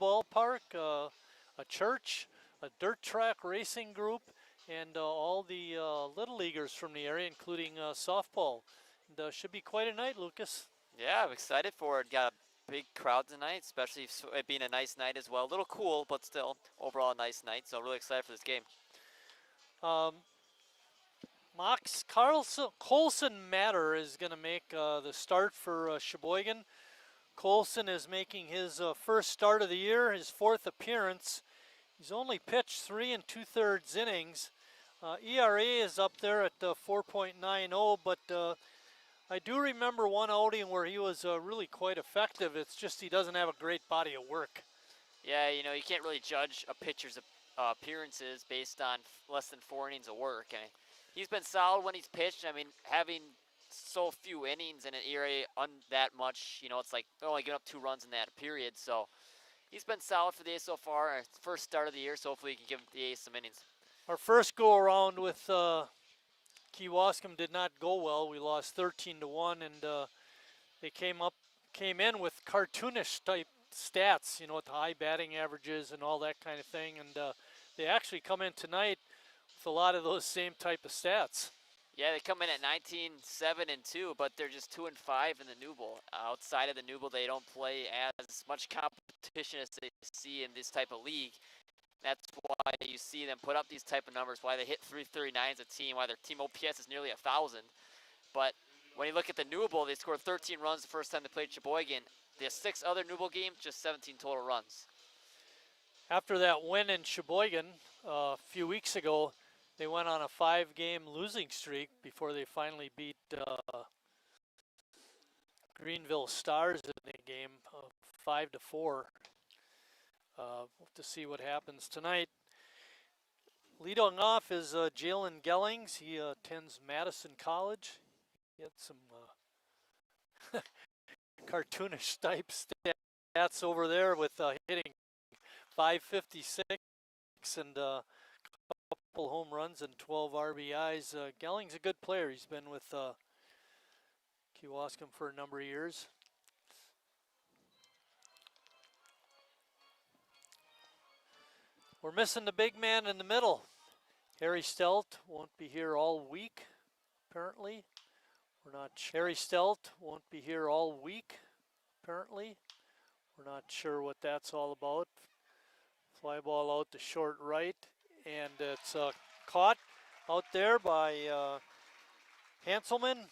ballpark, a church, a dirt track racing group, and all the little leaguers from the area, including softball. And should be quite a night, Lucas. Yeah, I'm excited for it. Got a big crowd tonight, especially it being a nice night as well. A little cool, but still overall a nice night. So really excited for this game. Max Colson Matter is going to make the start for Sheboygan. Colson is making his first start of the year, his 4th appearance. He's only pitched 3 2/3 innings. ERA is up there at 4.90, but I do remember one outing where he was really quite effective. It's just he doesn't have a great body of work. Yeah, you know, you can't really judge a pitcher's appearances based on less than 4 innings of work. I mean, he's been solid when he's pitched. I mean, having so few innings and an ERA that much, you know, it's like only giving up 2 runs in that period. So he's been solid for the A's so far. First start of the year, so hopefully he can give the A's some innings. Our first go around with Kewaskum did not go well. We lost 13-1, and they came in with cartoonish type stats, you know, with high batting averages and all that kind of thing. And they actually come in tonight with a lot of those same type of stats. Yeah, they come in at 19-7-2, but they're just 2-5 in the New Bowl. Outside of the New Bowl, they don't play as much competition as they see in this type of league. That's why you see them put up these type of numbers, why they hit 339 as a team, why their team OPS is nearly 1,000. But when you look at the New Bowl, they scored 13 runs the first time they played Sheboygan. The 6 other New Bowl games, just 17 total runs. After that win in Sheboygan a few weeks ago, they went on a 5-game losing streak before they finally beat Greenville Stars in the game, 5-4. We'll have to see what happens tonight. Leading off is Jalen Gellings. He attends Madison College. He had some cartoonish type stats over there with hitting .556 and a couple home runs and 12 RBIs. Gelling's a good player. He's been with Kewaskum for a number of years. We're missing the big man in the middle. Harry Stelt won't be here all week, apparently. Harry Stelt won't be here all week, apparently. We're not sure what that's all about. Fly ball out to short right, and it's caught out there by Hanselman.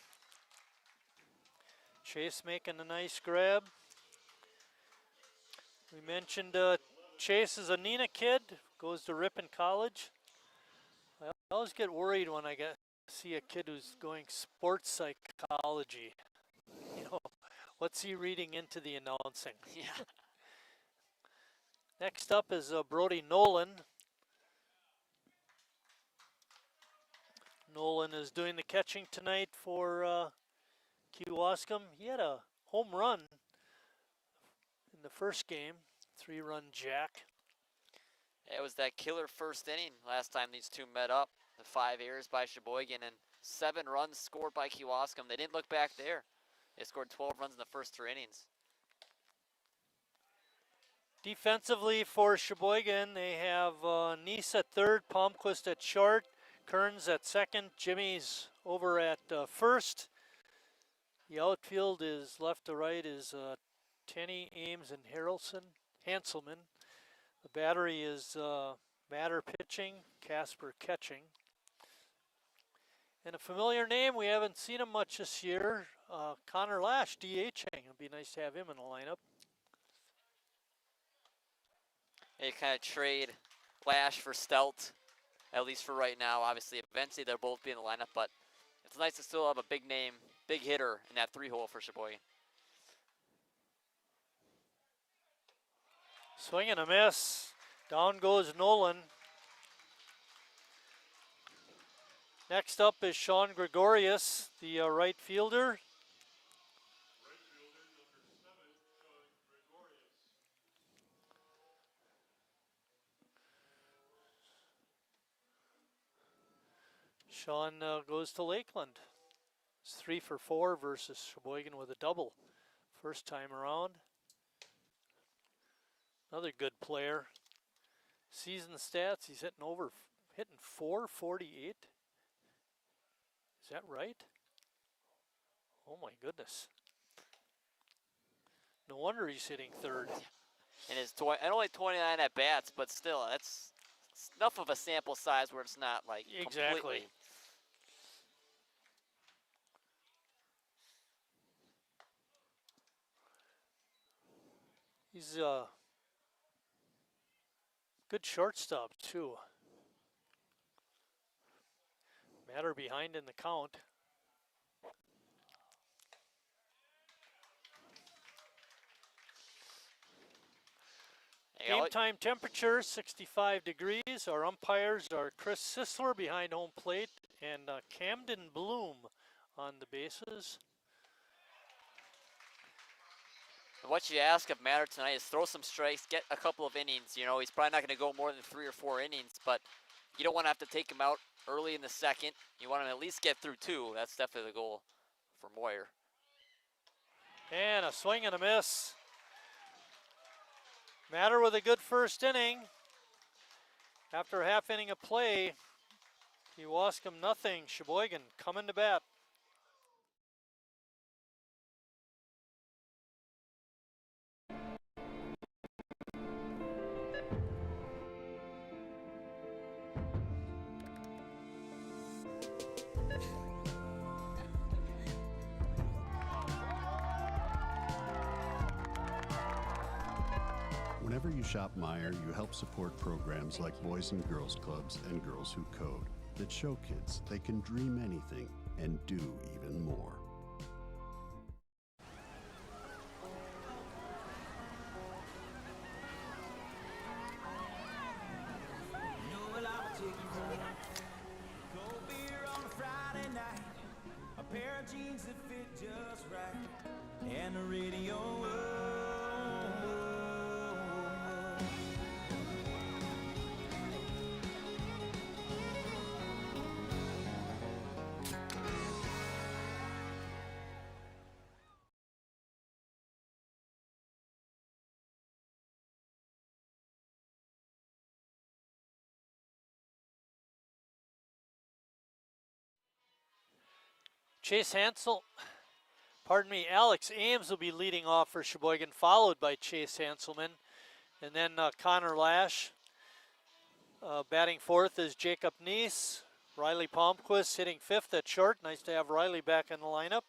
Chase making a nice grab. We mentioned Chase is a Neenah kid, goes to Ripon College. I always get worried when I see a kid who's going sports psychology. You know, what's he reading into the announcing? Yeah. Next up is Brody Nolan. Nolan is doing the catching tonight for Kewaskum. He had a home run in the first game. 3-run jack. It was that killer first inning last time these two met up. The 5 errors by Sheboygan and 7 runs scored by Kewaskum. They didn't look back there. They scored 12 runs in the first 3 innings. Defensively for Sheboygan, they have Neese at third, Palmquist at short, Kearns at second, Jimmy's over at first. The outfield is left to right is Tenney, Ames, and Hanselman. The battery is Matter pitching, Casper catching. And a familiar name, we haven't seen him much this year, Connor Lash, DHing. It'd be nice to have him in the lineup. They kind of trade Lash for Stelt, at least for right now. Obviously, eventually they'll both be in the lineup, but it's nice to still have a big name, big hitter in that 3-hole for Sheboygan. Swing and a miss. Down goes Nolan. Next up is Sean Gregorius, the right fielder. Sean goes to Lakeland. It's 3 for 4 versus Sheboygan with a double. First time around. Another good player. Season stats, he's hitting 448. Is that right? Oh my goodness. No wonder he's hitting third. And and only 29 at bats, but still, that's enough of a sample size where it's not like Exactly. completely. He's a good shortstop too. Matter behind in the count. Game time temperature 65 degrees. Our umpires are Chris Sisler behind home plate and Camden Bloom on the bases. What you ask of Matter tonight is throw some strikes, get a couple of innings. You know, he's probably not going to go more than 3 or 4 innings, but you don't want to have to take him out early in the second. You want him to at least get through 2. That's definitely the goal for Moyer. And a swing and a miss. Matter with a good first inning. After a half inning of play, Kewaskum nothing. Sheboygan coming to bat. Whenever you shop Meijer, you help support programs like Boys and Girls Clubs and Girls Who Code that show kids they can dream anything and do even more. Jeans that fit just right, and the radio. Alex Ames will be leading off for Sheboygan, followed by Chase Hanselman. And then Connor Lash. Batting fourth is Jacob Neese. Riley Palmquist hitting fifth at short. Nice to have Riley back in the lineup.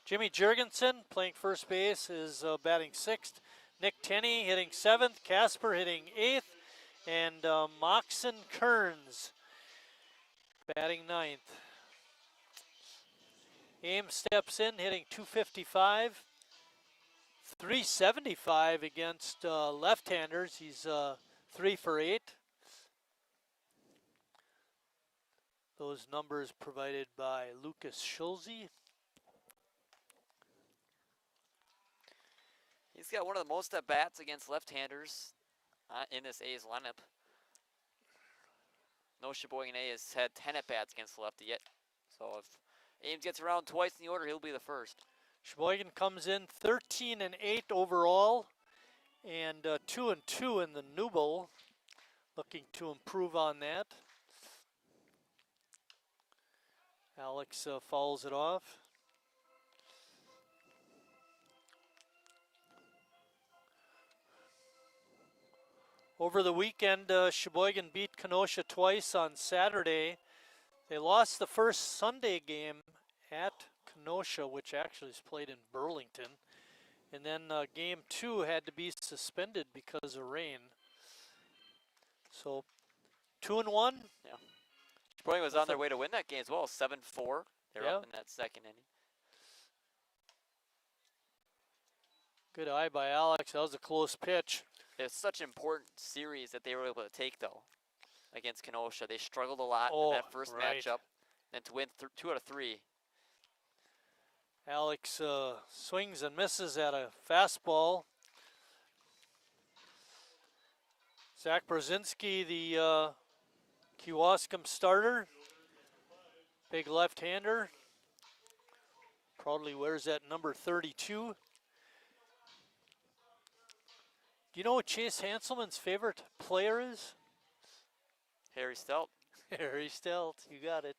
Jimmy Jurgensen playing first base is batting sixth. Nick Tenney hitting seventh. Casper hitting eighth. And Moxon Kearns batting ninth. Ames steps in, hitting 255, 375 against left-handers. He's 3 for 8. Those numbers provided by Lucas Schulze. He's got one of the most at-bats against left-handers in this A's lineup. No Sheboygan A has had 10 at-bats against the lefty yet. So if Ames gets around twice in the order, he'll be the first. Sheboygan comes in 13 and 8 overall, and 2 and 2 in the New Bowl. Looking to improve on that. Alex fouls it off. Over the weekend, Sheboygan beat Kenosha twice on Saturday. They lost the first Sunday game at Kenosha, which actually is played in Burlington. And then game 2 had to be suspended because of rain. So 2-1. Yeah. Sheboygan was on their way to win that game as well, 7-4. They're up in that second inning. Good eye by Alex. That was a close pitch. It's such an important series that they were able to take, though, against Kenosha. They struggled a lot in that first matchup. And to win 2 out of 3. Alex swings and misses at a fastball. Zach Brzezinski, the Kewaskum starter. Big left-hander. Proudly wears that number 32. Do you know what Chase Hanselman's favorite player is? Harry Stout. Harry Stelt, you got it.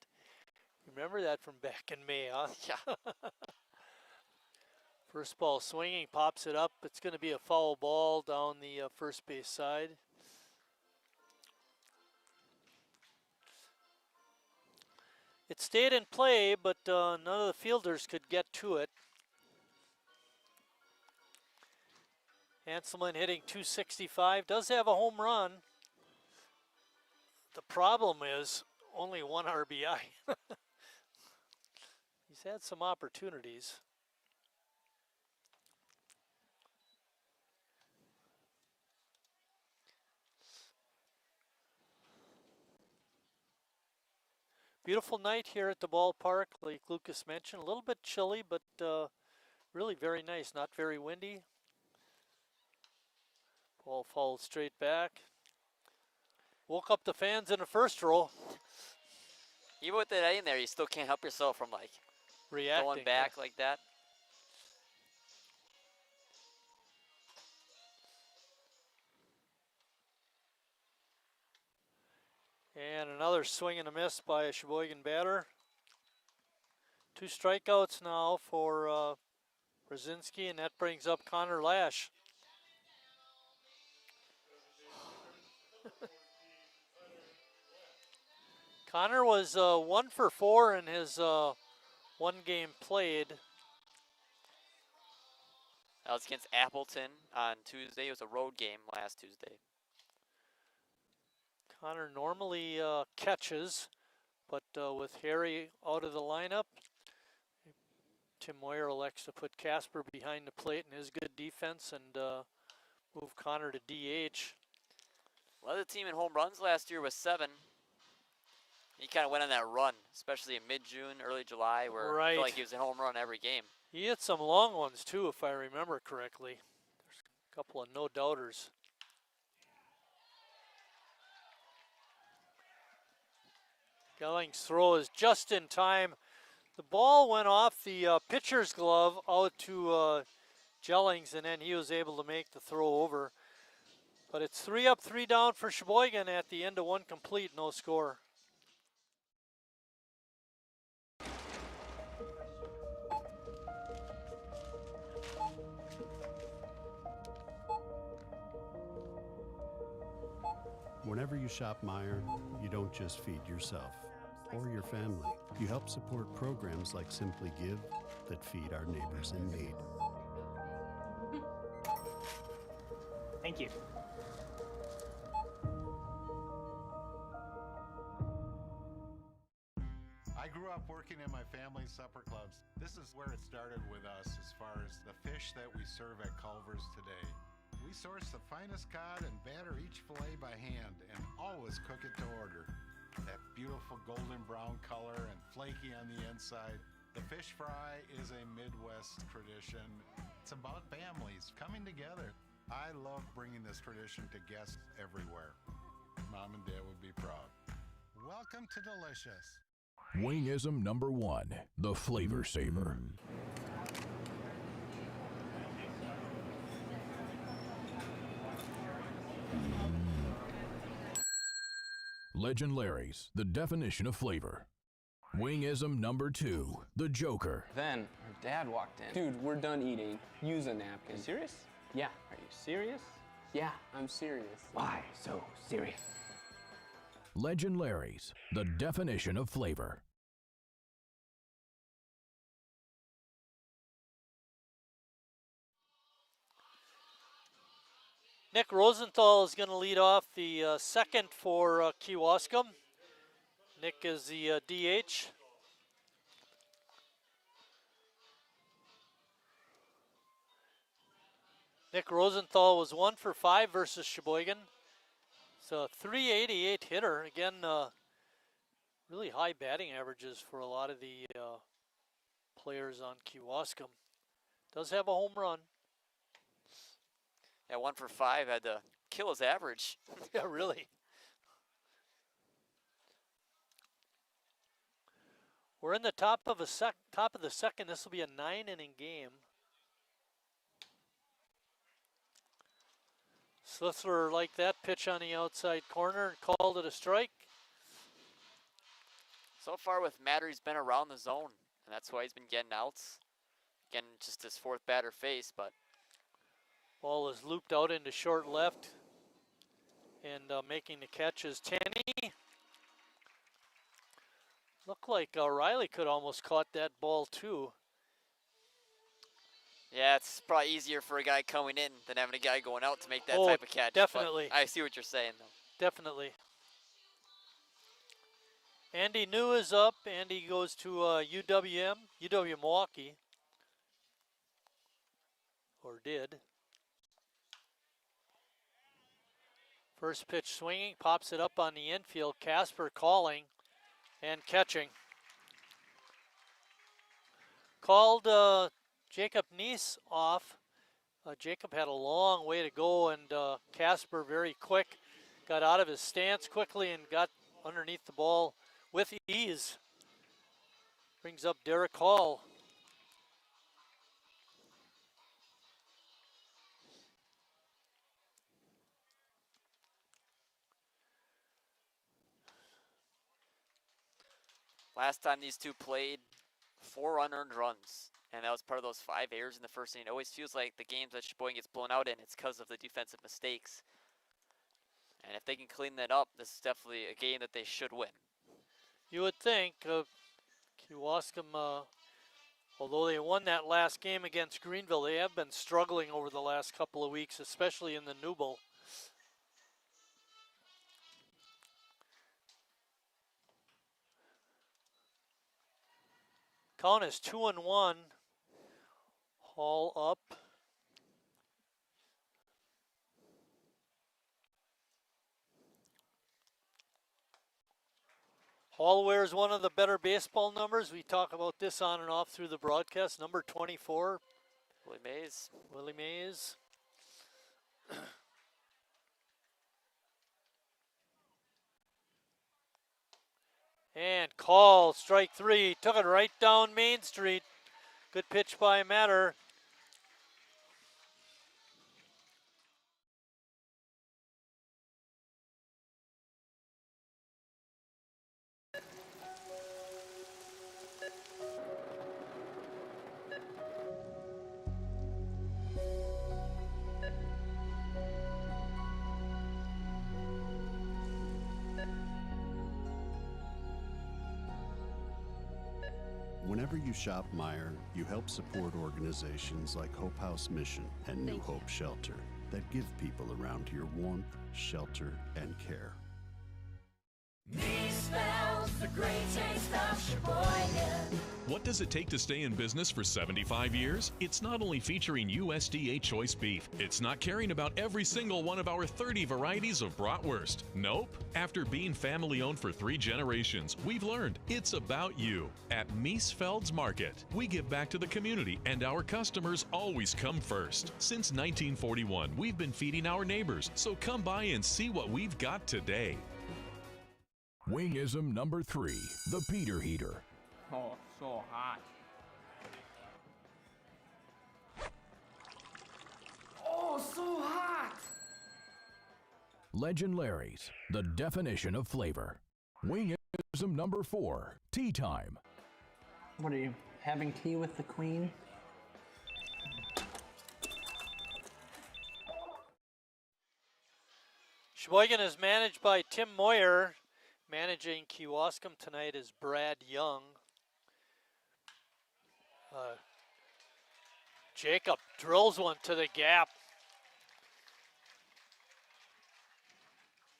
Remember that from back in May, huh? Yeah. First ball swinging, pops it up. It's going to be a foul ball down the first base side. It stayed in play, but none of the fielders could get to it. Hanselman hitting .265, does have a home run. The problem is only one RBI. He's had some opportunities. Beautiful night here at the ballpark, like Lucas mentioned. A little bit chilly, but really very nice, not very windy. Ball fouled straight back. Woke up the fans in the first row. Even with that in there, you still can't help yourself from like Reacting. going back like that. And another swing and a miss by a Sheboygan batter. 2 strikeouts now for Brzezinski, and that brings up Connor Lash. Connor was 1 for 4 in his one game played. That was against Appleton on Tuesday. It was a road game last Tuesday. Connor normally catches, but with Harry out of the lineup, Tim Moyer elects to put Casper behind the plate in his good defense and move Connor to DH. Led the team in home runs last year with 7. He kind of went on that run, especially in mid-June, early July, where I feel like he was a home run every game. He hit some long ones too, if I remember correctly. There's a couple of no-doubters. Gelling's throw is just in time. The ball went off the pitcher's glove out to Jellings, and then he was able to make the throw over. But it's 3 up, 3 down for Sheboygan at the end of 1 complete, no score. Whenever you shop Meijer, you don't just feed yourself or your family. You help support programs like Simply Give that feed our neighbors in need. Thank you. I grew up working in my family's supper clubs. This is where it started with us as far as the fish that we serve at Culver's today. We source the finest cod and batter each fillet by hand and always cook it to order. That beautiful golden brown color and flaky on the inside. The fish fry is a Midwest tradition. It's about families coming together. I love bringing this tradition to guests everywhere. Mom and Dad would be proud. Welcome to Delicious. Wingism number 1, the Flavor Saver. Legend Larry's, the definition of flavor. Wingism number 2, the Joker. Then her dad walked in. Dude, we're done eating. Use a napkin. You serious? Yeah. Are you serious? Yeah, I'm serious. Why so serious? Legend Larry's, the definition of flavor. Nick Rosenthal is going to lead off the second for Kewaskum. Nick is the DH. Nick Rosenthal was 1 for 5 versus Sheboygan. It's a .388 hitter. Again, really high batting averages for a lot of the players on Kewaskum. Does have a home run. Yeah, 1 for 5 had to kill his average. Yeah, really. We're in the top of the second. This will be a 9-inning game. Slithler liked that pitch on the outside corner and called it a strike. So far with Matter, he's been around the zone, and that's why he's been getting outs. Again, just his fourth batter face, but Ball is looped out into short left, and making the catch is Tenney. Looked like Riley could almost caught that ball too. yeah, it's probably easier for a guy coming in than having a guy going out to make that Oh, type of catch. but definitely. I see what you're saying, though. Definitely. Andy New is up. Andy goes to UW Milwaukee. Or did. First pitch swinging, pops it up on the infield. Casper calling and catching. Called Jacob Neese off. Jacob had a long way to go, and Casper very quick got out of his stance quickly and got underneath the ball with ease. Brings up Derek Hall. Last time these two played, 4 unearned runs, and that was part of those 5 errors in the first inning. It always feels like the games that Sheboygan gets blown out in, it's because of the defensive mistakes. And if they can clean that up, this is definitely a game that they should win. You would think Kewaskum, although they won that last game against Greenville, they have been struggling over the last couple of weeks, especially in the Newble. Count is 2-1. Hall up. Hall wears one of the better baseball numbers. We talk about this on and off through the broadcast. Number 24. Willie Mays. Willie Mays. And call, strike 3. Took it right down Main Street. Good pitch by Matter. Whenever you shop Meijer, you help support organizations like Hope House Mission and New Hope Shelter that give people around here warmth, shelter, and care. Me spells the great taste of Sheboygan. What does it take to stay in business for 75 years? It's not only featuring USDA choice beef. It's not caring about every single one of our 30 varieties of bratwurst. Nope. After being family owned for 3 generations, we've learned it's about you. At Miesfeld's Market, we give back to the community and our customers always come first. Since 1941, we've been feeding our neighbors, so come by and see what we've got today. Wingism number 3, the Peter Heater. Oh, so hot. Oh, so hot! Legend Larry's, the definition of flavor. Wingism number 4, tea time. What are you, having tea with the queen? Sheboygan is managed by Tim Moyer. Managing Kewaskum tonight is Brad Young. Jacob drills one to the gap.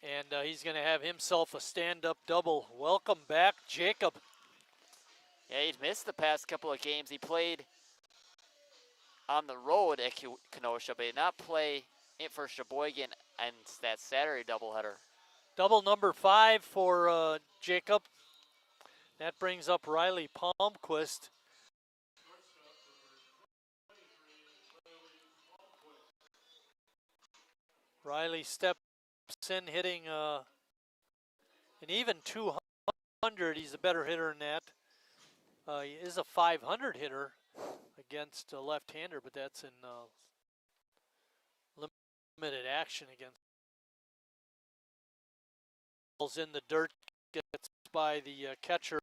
And he's going to have himself a stand-up double. Welcome back, Jacob. Yeah, he'd missed the past couple of games. He played on the road at Kenosha, but he did not play it for Sheboygan and that Saturday doubleheader. Double number 5 for Jacob. That brings up Riley Palmquist. Riley steps in hitting an even 200. He's a better hitter than that. He is a 500 hitter against a left-hander, but that's in limited action against. Balls in the dirt, gets by the catcher,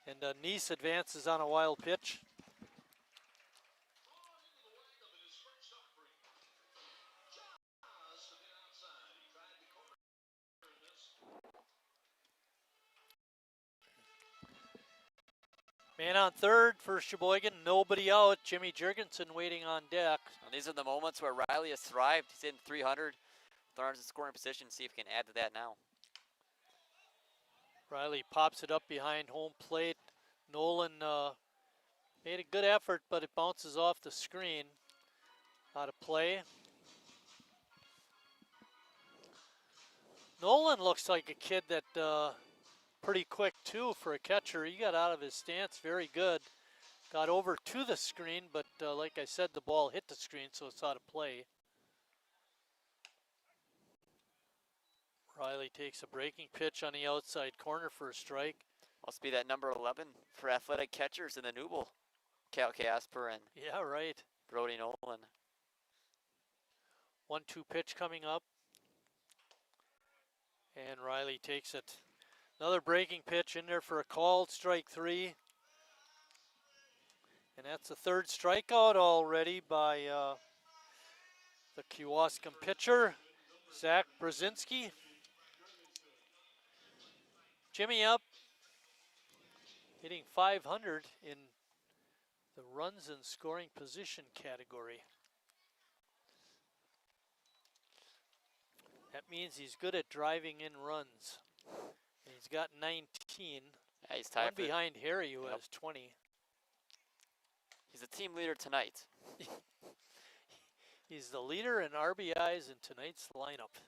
and Nice advances on a wild pitch. Man on third for Sheboygan, nobody out. Jimmy Jurgensen waiting on deck. And these are the moments where Riley has thrived. He's in 300. Thorns in scoring position. See if he can add to that now. Riley pops it up behind home plate. Nolan made a good effort, but it bounces off the screen. Out of play. Nolan looks like a kid that pretty quick too for a catcher. He got out of his stance very good. Got over to the screen, but like I said, the ball hit the screen, so it's out of play. Riley takes a breaking pitch on the outside corner for a strike. Must be that number 11 for athletic catchers in the Newble. Cal Casper and Yeah, right. Brody Nolan. 1-2 pitch coming up. And Riley takes it. Another breaking pitch in there for a called strike 3. And that's the third strikeout already by the Kewaskum pitcher, Zach Brzezinski. Jimmy up, hitting 500 in the runs and scoring position category. That means he's good at driving in runs. And he's got 19. Yeah, he's tied One for, behind Harry, who Yep. has 20. He's the team leader tonight. He's the leader in RBIs in tonight's lineup.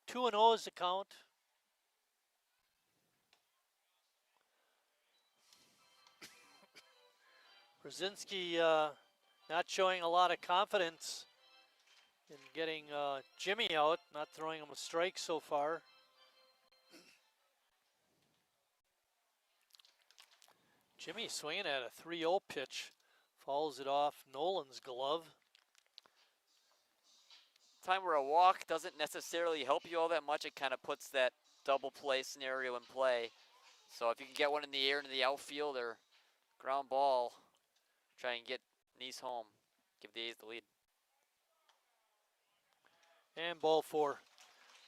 Two and 0 is the count. Brzezinski not showing a lot of confidence in getting Jimmy out, not throwing him a strike so far. Jimmy swinging at a 3-0 pitch, fouls it off Nolan's glove. Time where a walk doesn't necessarily help you all that much. It kind of puts that double play scenario in play. So if you can get one in the air into the outfield or ground ball, try and get Nice home. Give the A's the lead. And ball 4.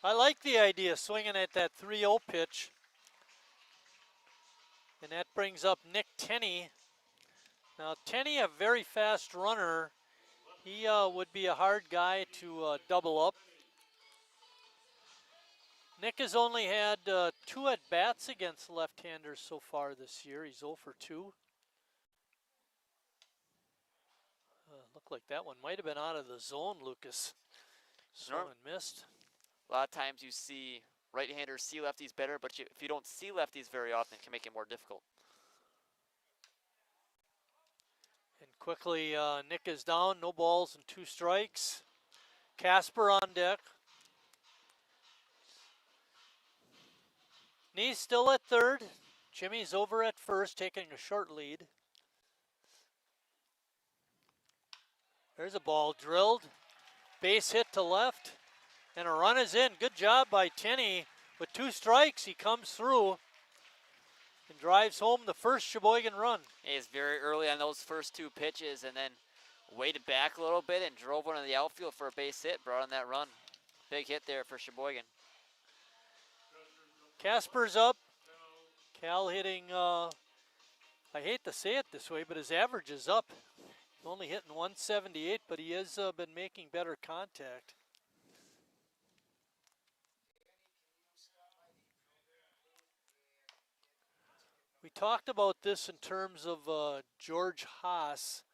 I like the idea, swinging at that 3-0 pitch. And that brings up Nick Tenney. Now Tenney, a very fast runner. He would be a hard guy to double up. Nick has only had 2 at-bats against left-handers so far this year. He's 0 for 2. Looked like that one might have been out of the zone, Lucas. Swung and missed. A lot of times you see right-handers see lefties better, but if you don't see lefties very often, it can make it more difficult. And quickly, Nick is down. No balls and 2 strikes. Casper on deck. Nice still at third. Jimmy's over at first, taking a short lead. There's a ball drilled. Base hit to left. And a run is in. Good job by Tenney. With 2 strikes, he comes through and drives home the first Sheboygan run. He's very early on those first 2 pitches and then waited back a little bit and drove one in the outfield for a base hit, brought on that run. Big hit there for Sheboygan. Casper's up. Cal hitting, I hate to say it this way, but his average is up. Only hitting 178, but he has been making better contact. We talked about this in terms of George Haas,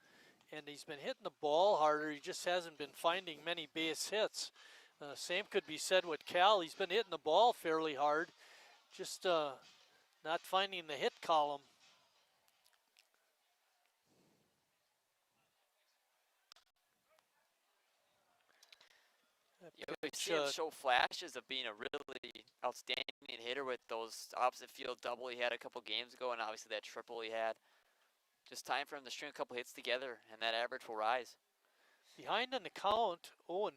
and he's been hitting the ball harder. He just hasn't been finding many base hits. Same could be said with Cal. He's been hitting the ball fairly hard, just not finding the hit column. You see him show flashes of being a really outstanding hitter with those opposite field double he had a couple games ago, and obviously that triple he had. Just time for him to string a couple hits together, and that average will rise. Behind in the count, 0-2.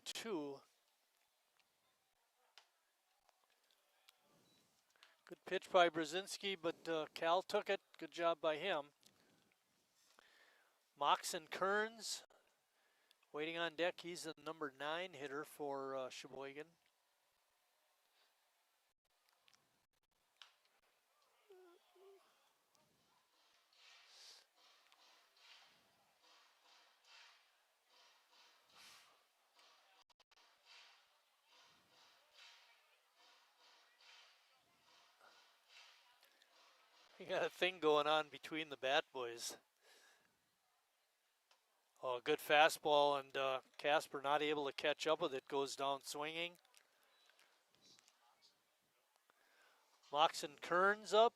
Good pitch by Brzezinski, but Cal took it. Good job by him. Moxon Kearns waiting on deck. He's the number 9 hitter for Sheboygan. You got a thing going on between the bat boys. Oh, good fastball, and Casper not able to catch up with it, goes down swinging. Moxon Kearns up.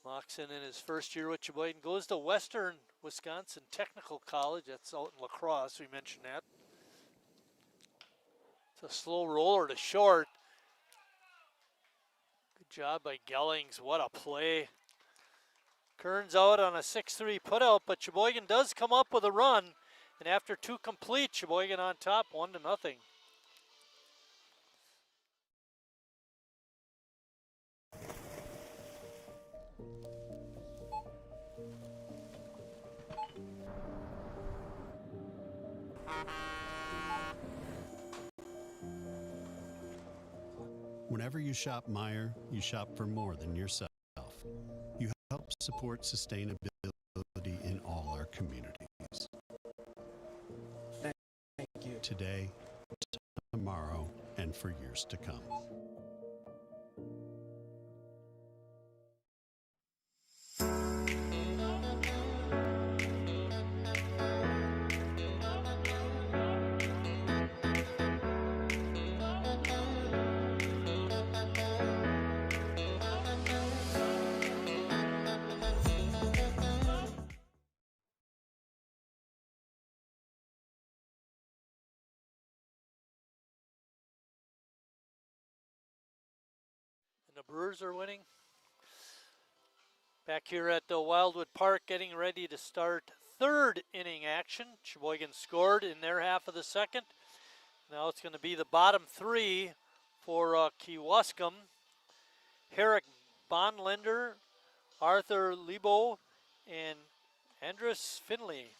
Moxon in his first year with Sheboygan goes to Western Wisconsin Technical College. That's out in La Crosse. We mentioned that. It's a slow roller to short. Good job by Gellings. What a play. Kearns out on a 6-3 putout, but Sheboygan does come up with a run. And after 2 complete, Sheboygan on top, 1-0. Whenever you shop Meijer, you shop for more than yourself. You help support sustainability in all our communities. Thank you. Today, tomorrow, and for years to come. The Brewers are winning. Back here at Wildwood Park, getting ready to start 3rd inning action. Sheboygan scored in their half of the second. Now it's going to be the bottom 3 for Kewaskum. Herrick Bonlender, Arthur Lebo, and Andres Finley.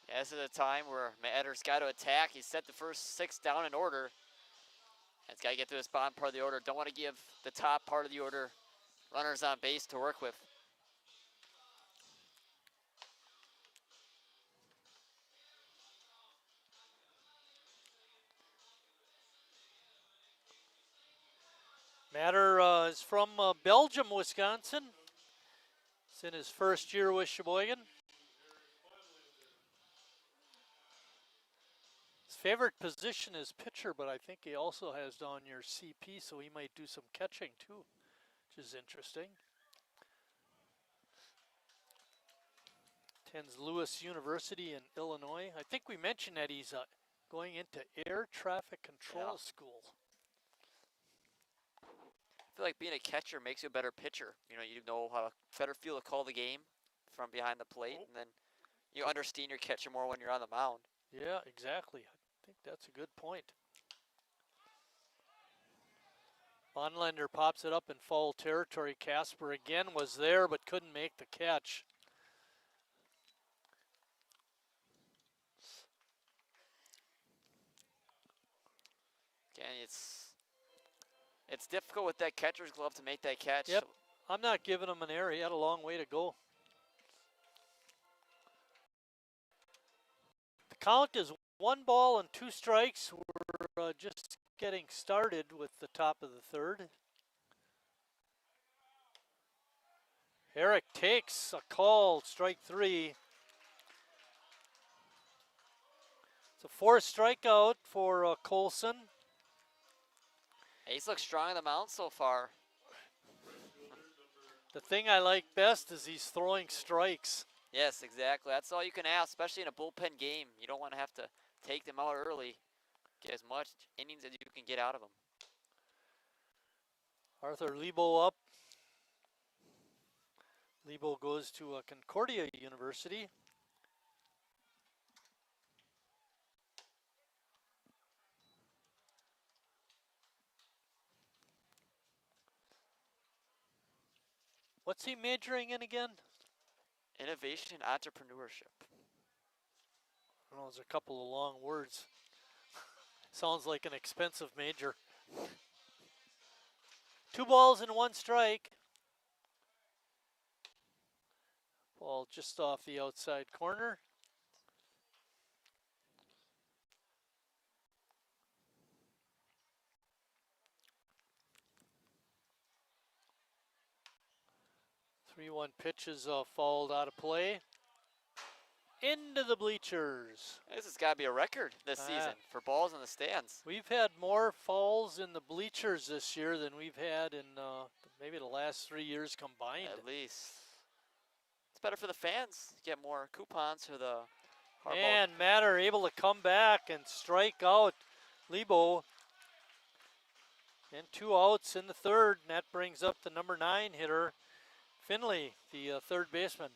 Yeah, this is a time where Matter's got to attack. He set the first 6 down in order. He's got to get to this bottom part of the order. Don't want to give the top part of the order runners on base to work with. Matter is from Belgium, Wisconsin. He's in his first year with Sheboygan. His favorite position is pitcher, but I think he also has down your CP, so he might do some catching too, which is interesting. Attends Lewis University in Illinois. I think we mentioned that he's going into air traffic control school. I feel like being a catcher makes you a better pitcher. You know how to better feel to call the game from behind the plate, and then you understand your catcher more when you're on the mound. Yeah, exactly. I think that's a good point. Bonlender pops it up in foul territory. Casper again was there but couldn't make the catch. Again, it's difficult with that catcher's glove to make that catch. Yep, I'm not giving him an error. He had a long way to go. The count is 1 ball and 2 strikes. We're just getting started with the top of the 3rd. Herrick takes a call, strike 3. It's a 4th strikeout for Colson. He's looked strong on the mound so far. The thing I like best is he's throwing strikes. Yes, exactly. That's all you can ask, especially in a bullpen game. You don't want to have to take them out early. Get as much innings as you can get out of them. Arthur Lebo up. Lebo goes to Concordia University. What's he majoring in again? Innovation entrepreneurship. I don't know, there's a couple of long words. Sounds like an expensive major. 2 balls and 1 strike. Ball just off the outside corner. Three-one pitch is fouled out of play. Into the bleachers. This has got to be a record this season for balls in the stands. We've had more fouls in the bleachers this year than we've had in maybe the last 3 years combined. At least. It's better for the fans. Get more coupons for the hard And Matter able to come back and strike out Lebo. And 2 outs in the third, and that brings up the number 9 hitter, Finley, the third baseman.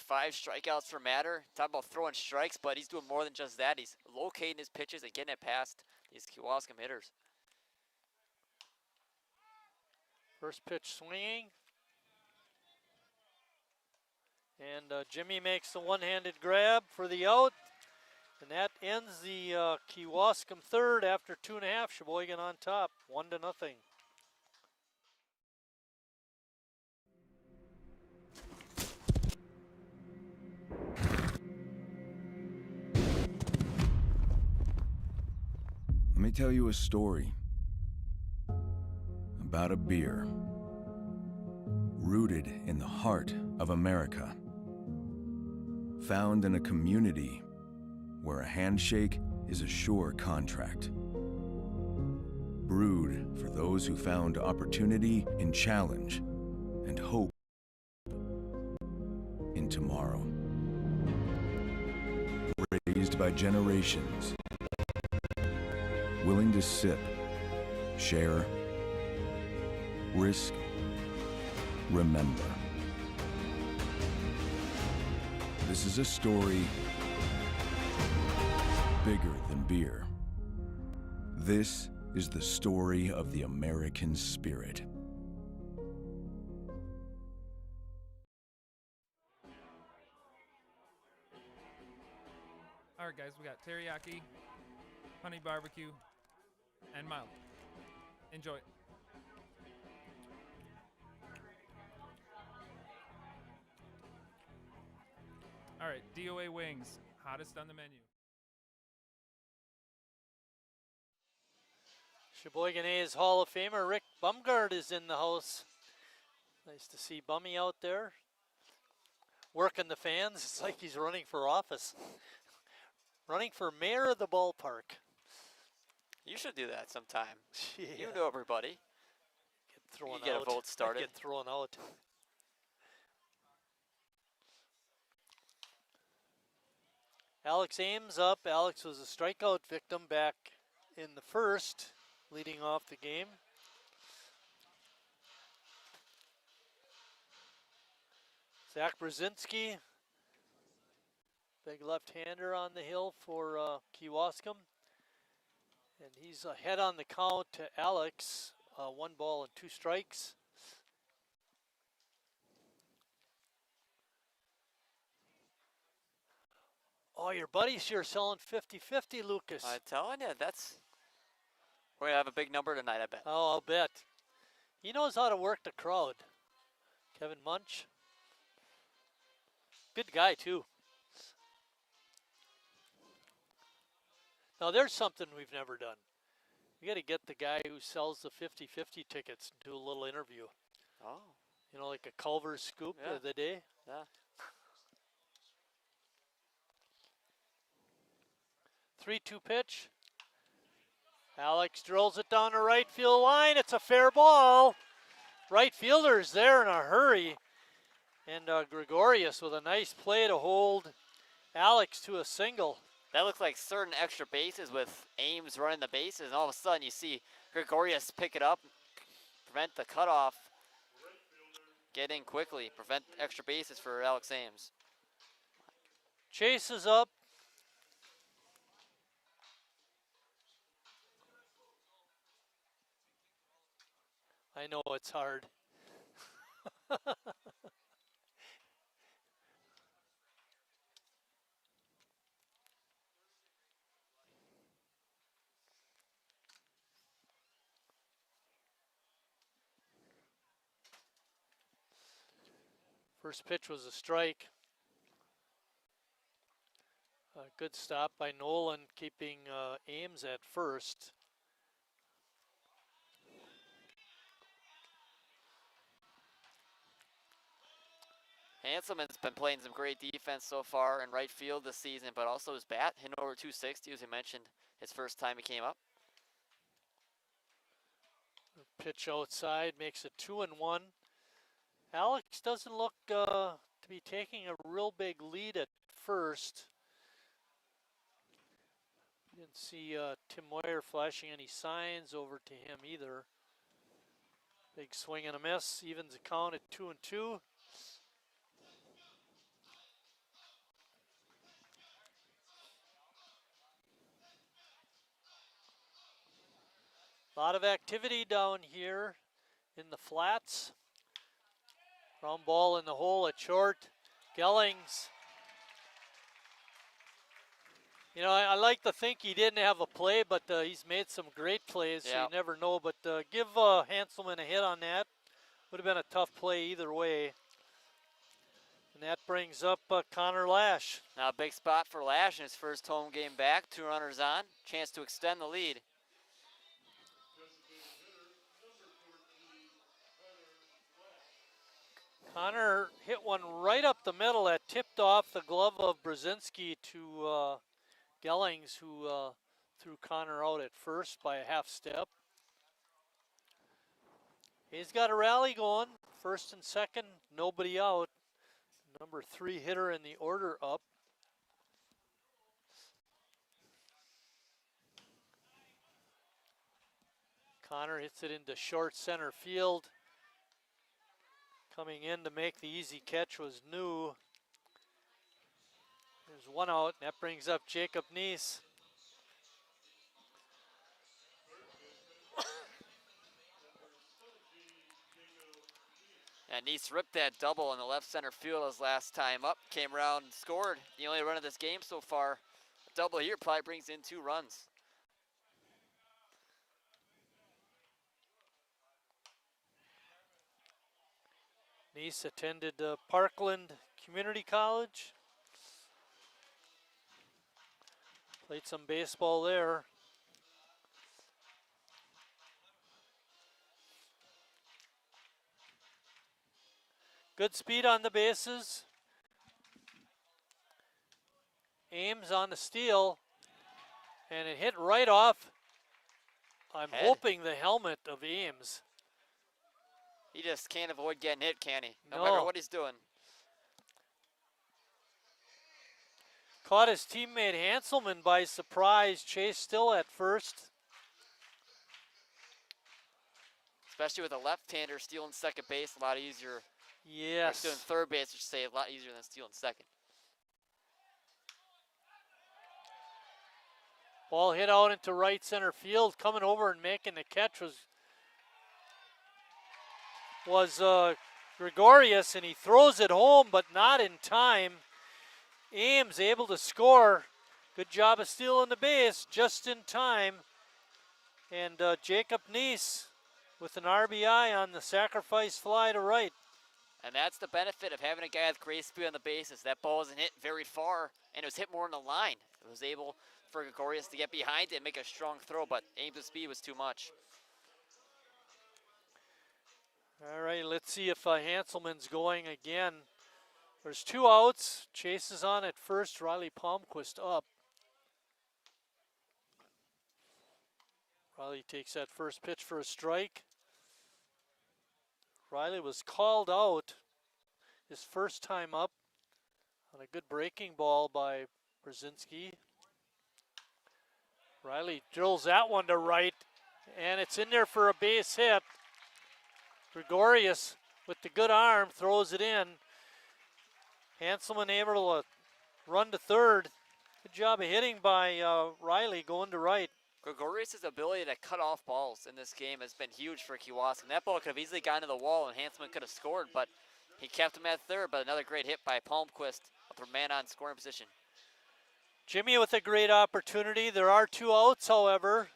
5 strikeouts for Matter. Talk about throwing strikes, but he's doing more than just that. He's locating his pitches and getting it past these Kewaskum hitters. First pitch swinging. And Jimmy makes the one-handed grab for the out. And that ends the Kewaskum third after 2.5. Sheboygan on top, 1-0. Let me tell you a story about a beer rooted in the heart of America, found in a community where a handshake is a sure contract, brewed for those who found opportunity in challenge and hope in tomorrow, raised by generations willing to sip, share, risk, remember. This is a story bigger than beer. This is the story of the American spirit. All right, guys, we got teriyaki, honey barbecue, and mild. Enjoy. All right, DOA wings, hottest on the menu. Sheboygan A's Hall of Famer Rick Bumgard is in the house. Nice to see Bummy out there working the fans. It's like he's running for office. Running for mayor of the ballpark. You should do that sometime. Yeah. You know everybody. You get a vote started. Get thrown out. Alex Ames up. Alex was a strikeout victim back in the first, leading off the game. Zach Brzezinski, big left-hander on the hill for Kewaskum. And he's ahead on the count to Alex, 1 ball and 2 strikes. Oh, your buddy's here selling 50-50, Lucas. I'm telling you, we're going to have a big number tonight, I bet. Oh, I'll bet. He knows how to work the crowd. Kevin Munch. Good guy, too. Now, there's something we've never done. We got to get the guy who sells the 50-50 tickets and do a little interview. Oh. You know, like a Culver's scoop of the day. Yeah. 3-2 pitch. Alex drills it down the right field line. It's a fair ball. Right fielder's there in a hurry. And Gregorius with a nice play to hold Alex to a single. That looked like certain extra bases with Ames running the bases, and all of a sudden you see Gregorius pick it up, prevent the cutoff, get in quickly, prevent extra bases for Alex Ames. Chase is up. I know it's hard. First pitch was a strike. A good stop by Nolan, keeping Ames at first. Hanselman's been playing some great defense so far in right field this season, but also his bat hitting over 260, as you mentioned, his first time he came up. Pitch outside makes it 2-1. Alex doesn't look to be taking a real big lead at first. Didn't see Tim Moyer flashing any signs over to him either. Big swing and a miss, evens the count at 2-2. A lot of activity down here in the flats. Ground ball in the hole at short. Gellings. You know, I like to think he didn't have a play, but he's made some great plays, so you never know. But give Hanselman a hit on that. Would have been a tough play either way. And that brings up Connor Lash. Now a big spot for Lash in his first home game back. 2 runners on. Chance to extend the lead. Connor hit one right up the middle that tipped off the glove of Brzezinski to Gellings, who threw Connor out at first by a half step. He's got a rally going, first and second, nobody out. Number 3 hitter in the order up. Connor hits it into short center field. Coming in to make the easy catch was New. There's one out, and that brings up Jacob Neese. And Neese ripped that double in the left center field his last time up. Came around and scored. The only run of this game so far. A double here probably brings in 2 runs. Neese attended Parkland Community College. Played some baseball there. Good speed on the bases. Ames on the steal. And it hit right off. I'm hoping the helmet of Ames. He just can't avoid getting hit, can he? No No. matter what he's doing. Caught his teammate Hanselman by surprise. Chase still at first. Especially with a left-hander stealing second base, a lot easier. Yes. Or doing third base, I should say, a lot easier than stealing second. Ball hit out into right center field. Coming over and making the catch was Gregorius, and he throws it home, but not in time. Ames able to score. Good job of stealing the base just in time. And Jacob Neese with an RBI on the sacrifice fly to right. And that's the benefit of having a guy with great speed on the bases. That ball wasn't hit very far, and it was hit more in the line. It was able for Gregorius to get behind it and make a strong throw, but Ames' speed was too much. All right, let's see if Hanselman's going again. There's 2 outs. Chase is on at first. Riley Palmquist up. Riley takes that first pitch for a strike. Riley was called out his first time up on a good breaking ball by Brzezinski. Riley drills that one to right, and it's in there for a base hit. Gregorius with the good arm throws it in. Hanselman able to run to third. Good job of hitting by Riley going to right. Gregorius' ability to cut off balls in this game has been huge for Kewaskum. That ball could have easily gone to the wall and Hanselman could have scored, but he kept him at third. But another great hit by Palmquist with a man on scoring position. Jimmy with a great opportunity. There are 2 outs, however.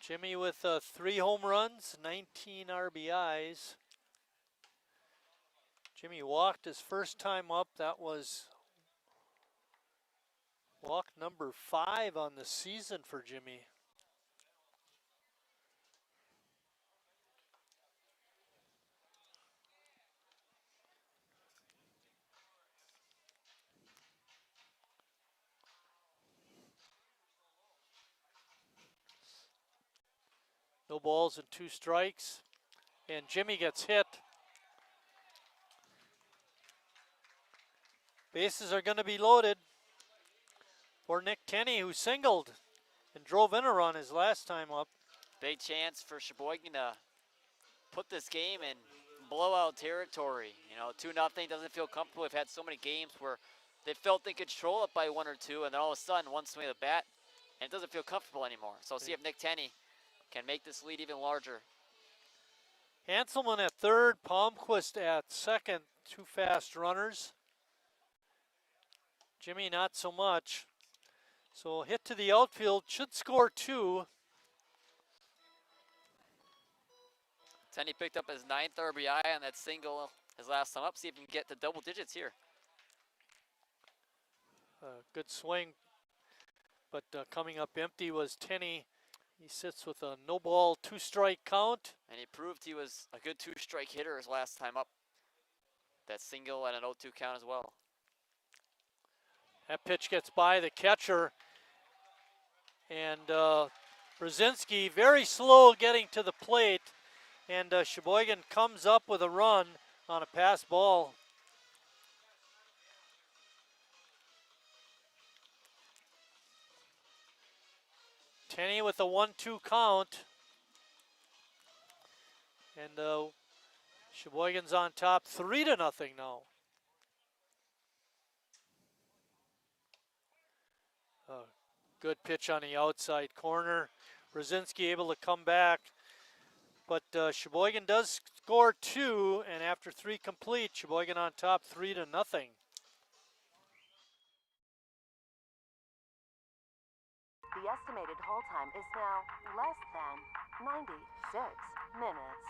Jimmy with 3 home runs, 19 RBIs. Jimmy walked his first time up. That was walk number 5 on the season for Jimmy. No balls and 2 strikes. And Jimmy gets hit. Bases are going to be loaded for Nick Tenney, who singled and drove in a run his last time up. Big chance for Sheboygan to put this game in blowout territory. You know, 2-0 doesn't feel comfortable. We've had so many games where they felt they could control it by 1 or 2, and then all of a sudden, one swing of the bat, and it doesn't feel comfortable anymore. So see if Nick Tenney can make this lead even larger. Hanselman at third, Palmquist at second, 2 fast runners. Jimmy not so much. So hit to the outfield, should score 2. Tenney picked up his 9th RBI on that single his last time up. See if he can get to double digits here. Good swing, but coming up empty was Tenney. He sits with a no ball, 2 strike count. And he proved he was a good 2-strike hitter his last time up. That single and an 0-2 count as well. That pitch gets by the catcher. And Brzezinski very slow getting to the plate. And Sheboygan comes up with a run on a pass ball. Tenney with a 1-2 count. And Sheboygan's on top 3-0 now. Good pitch on the outside corner. Brzezinski able to come back. But Sheboygan does score 2, and after 3 complete, Sheboygan on top 3-0. The estimated hold time is now less than 96 minutes.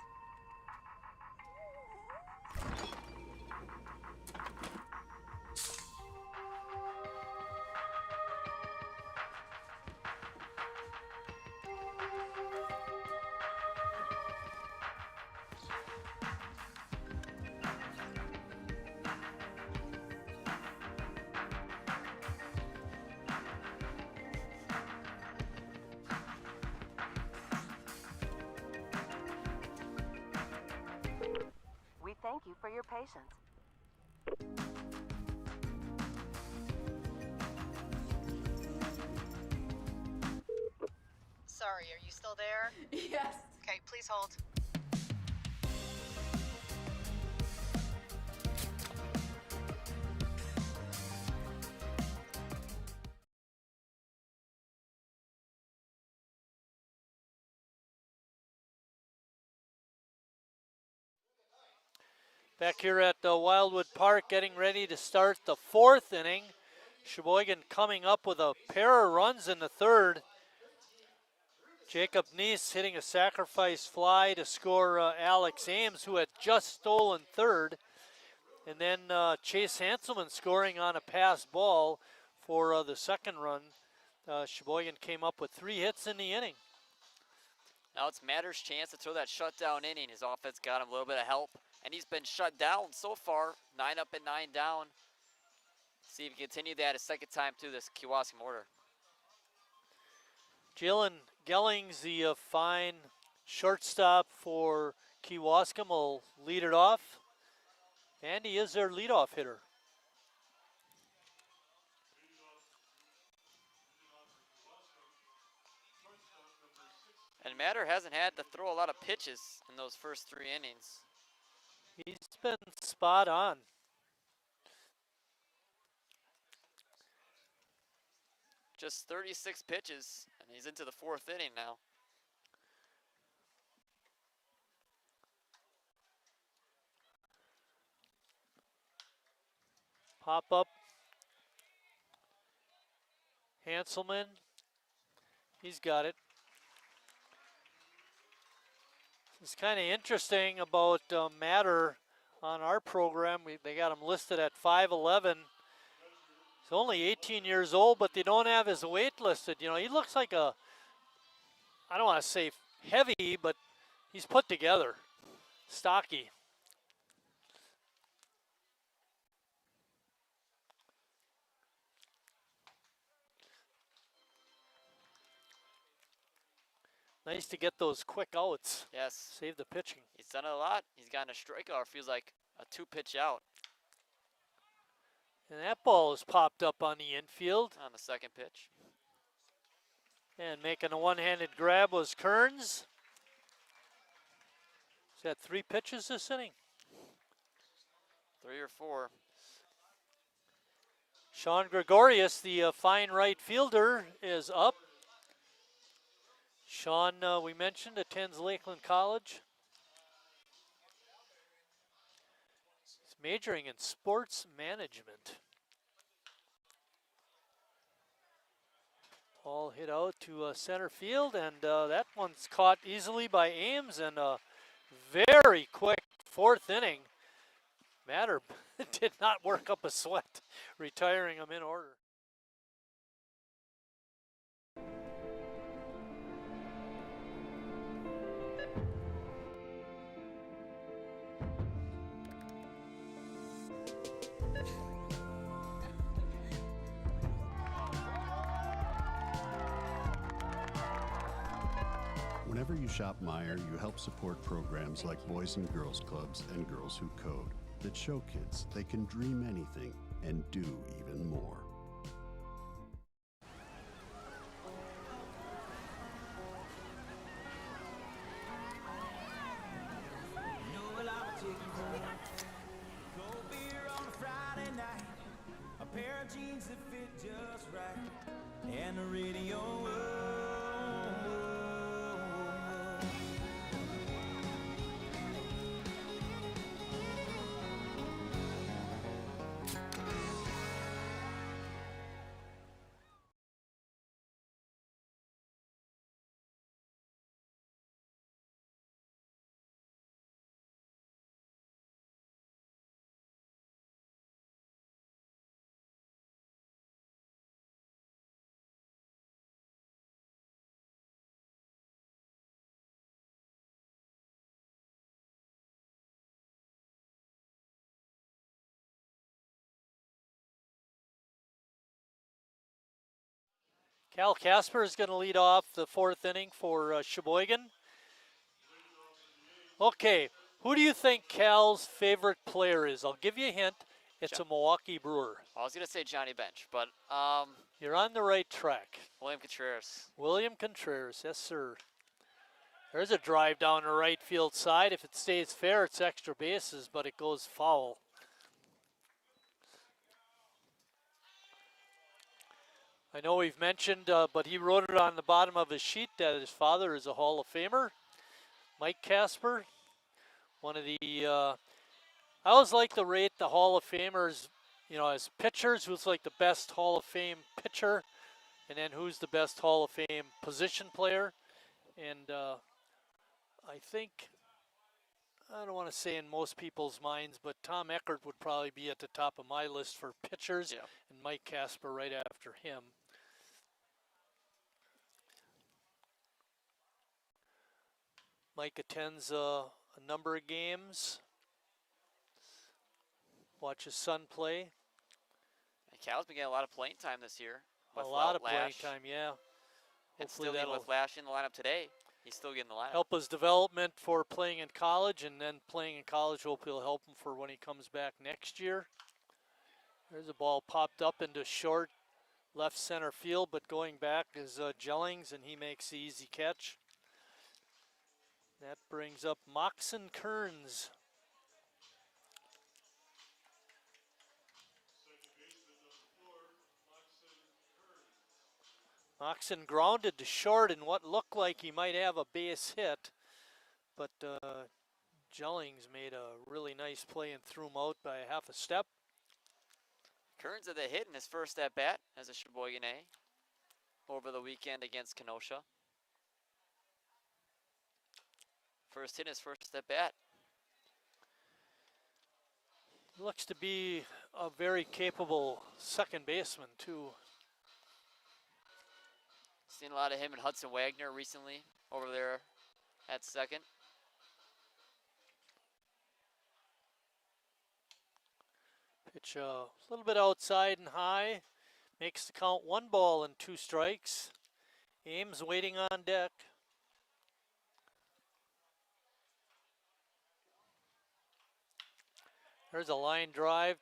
Thank you for your patience. Sorry, are you still there? Yes. Okay, please hold. Back here at Wildwood Park, getting ready to start the 4th inning. Sheboygan coming up with a pair of runs in the 3rd. Jacob Neese hitting a sacrifice fly to score Alex Ames, who had just stolen 3rd. And then Chase Hanselman scoring on a pass ball for the 2nd run. Sheboygan came up with 3 hits in the inning. Now it's Matter's chance to throw that shutdown inning. His offense got him a little bit of help, and he's been shut down so far. 9 up and 9 down. See if he can continue that a second time through this Kewaskum order. Jalen Gellings, the fine shortstop for Kewaskum, will lead it off. And he is their leadoff hitter. And Matter hasn't had to throw a lot of pitches in those first 3 innings. He's been spot on. Just 36 pitches, and he's into the 4th inning now. Pop up. Hanselman. He's got it. It's kind of interesting about Matter on our program. They got him listed at 5'11". He's only 18 years old, but they don't have his weight listed. You know, he looks like a, I don't want to say heavy, but he's put together, stocky. Nice to get those quick outs. Yes. Save the pitching. He's done it a lot. He's gotten a strikeout, or feels like a 2-pitch out. And that ball is popped up on the infield. On the 2nd pitch. And making a one-handed grab was Kearns. He's had 3 pitches this inning. 3 or 4. Sean Gregorius, the fine right fielder, is up. Sean, we mentioned, attends Lakeland College. He's majoring in sports management. Ball hit out to center field, and that one's caught easily by Ames, and a very quick 4th inning. Matter did not work up a sweat, retiring him in order. Whenever you shop Meijer, you help support programs like Boys and Girls Clubs and Girls Who Code that show kids they can dream anything and do even more. Know I would take you home. Cold beer on a Friday night. A pair of jeans that fit just right. And the radio. Cal Casper is going to lead off the 4th inning for Sheboygan. Okay, who do you think Cal's favorite player is? I'll give you a hint. It's a Milwaukee Brewer. I was going to say Johnny Bench, but you're on the right track. William Contreras. William Contreras, yes, sir. There's a drive down the right field side. If it stays fair, it's extra bases, but it goes foul. I know we've mentioned, but he wrote it on the bottom of his sheet that his father is a Hall of Famer, Mike Casper. One of the, I always like to rate the Hall of Famers, you know, as pitchers, who's like the best Hall of Fame pitcher, and then who's the best Hall of Fame position player. And I think, I don't want to say in most people's minds, but Tom Eckert would probably be at the top of my list for pitchers, and Mike Casper right after him. Mike attends a number of games, watch his son play. And Cal's been getting a lot of playing time this year. A lot of playing time, yeah. And Hopefully still even that'll with Lash in the lineup today, he's still getting the lineup. help his development for playing in college, and then playing in college hopefully will help him for when he comes back next year. There's a ball popped up into short left center field, but going back is Jellings, and he makes the easy catch. That brings up Moxon Kearns. Moxon grounded to short in what looked like he might have a base hit, but Jellings made a really nice play and threw him out by a half a step. Kearns had the hit in his first at bat as a Sheboygan A over the weekend against Kenosha. First hit in his first at bat. Looks to be a very capable second baseman too. Seen a lot of him and Hudson Wagner recently over there at second. Pitch a little bit outside and high. Makes the count 1 ball and 2 strikes. Ames waiting on deck. There's a line drive.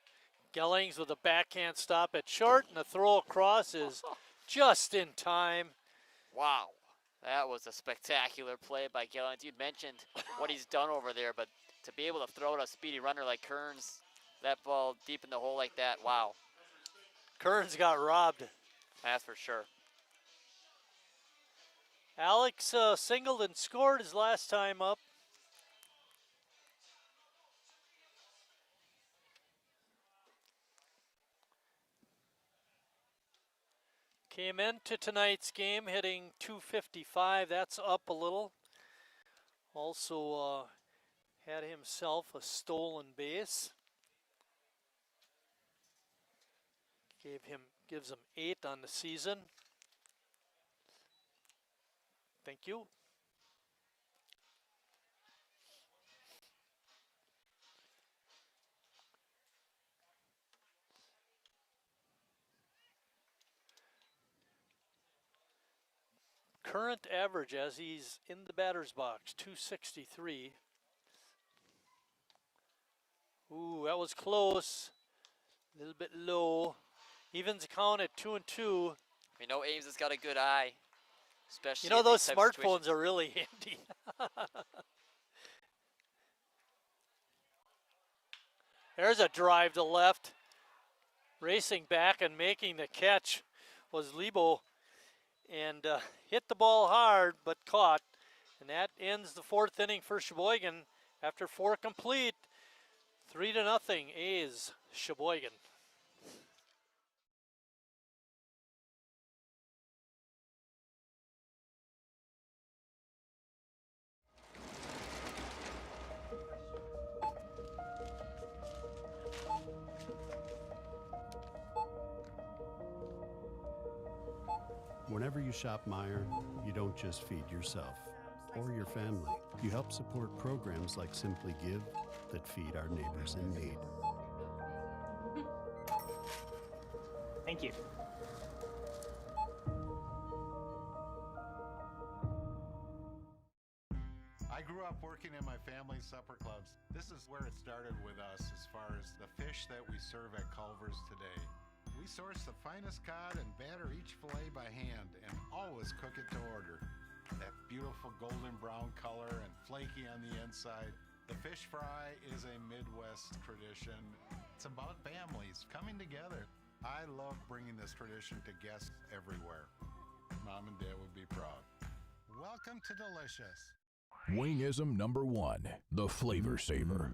Gellings with a backhand stop at short, and the throw across is just in time. Wow, that was a spectacular play by Gellings. You'd mentioned what he's done over there, but to be able to throw to a speedy runner like Kearns, that ball deep in the hole like that, wow. Kearns got robbed. That's for sure. Alex singled and scored his last time up. Came into tonight's game hitting .255. That's up a little. Also had himself a stolen base. Gives him 8 on the season. Thank you. Current average as he's in the batter's box, 263. Ooh, that was close. A little bit low. Evens the count at 2-2. We know Ames has got a good eye, especially. You know, in those these type of smartphones are really handy. There's a drive to left. Racing back and making the catch was Lebo. And hit the ball hard, but caught. And that ends the 4th inning for Sheboygan. After 4 complete, 3-0 A's Sheboygan. Whenever you shop Meijer, you don't just feed yourself or your family. You help support programs like Simply Give that feed our neighbors in need. Thank you. I grew up working in my family's supper clubs. This is where it started with us as far as the fish that we serve at Culver's today. We source the finest cod and batter each fillet by hand and always cook it to order. That beautiful golden brown color and flaky on the inside. The fish fry is a Midwest tradition. It's about families coming together. I love bringing this tradition to guests everywhere. Mom and Dad would be proud. Welcome to Delicious. Wingism number 1, the Flavor Saver.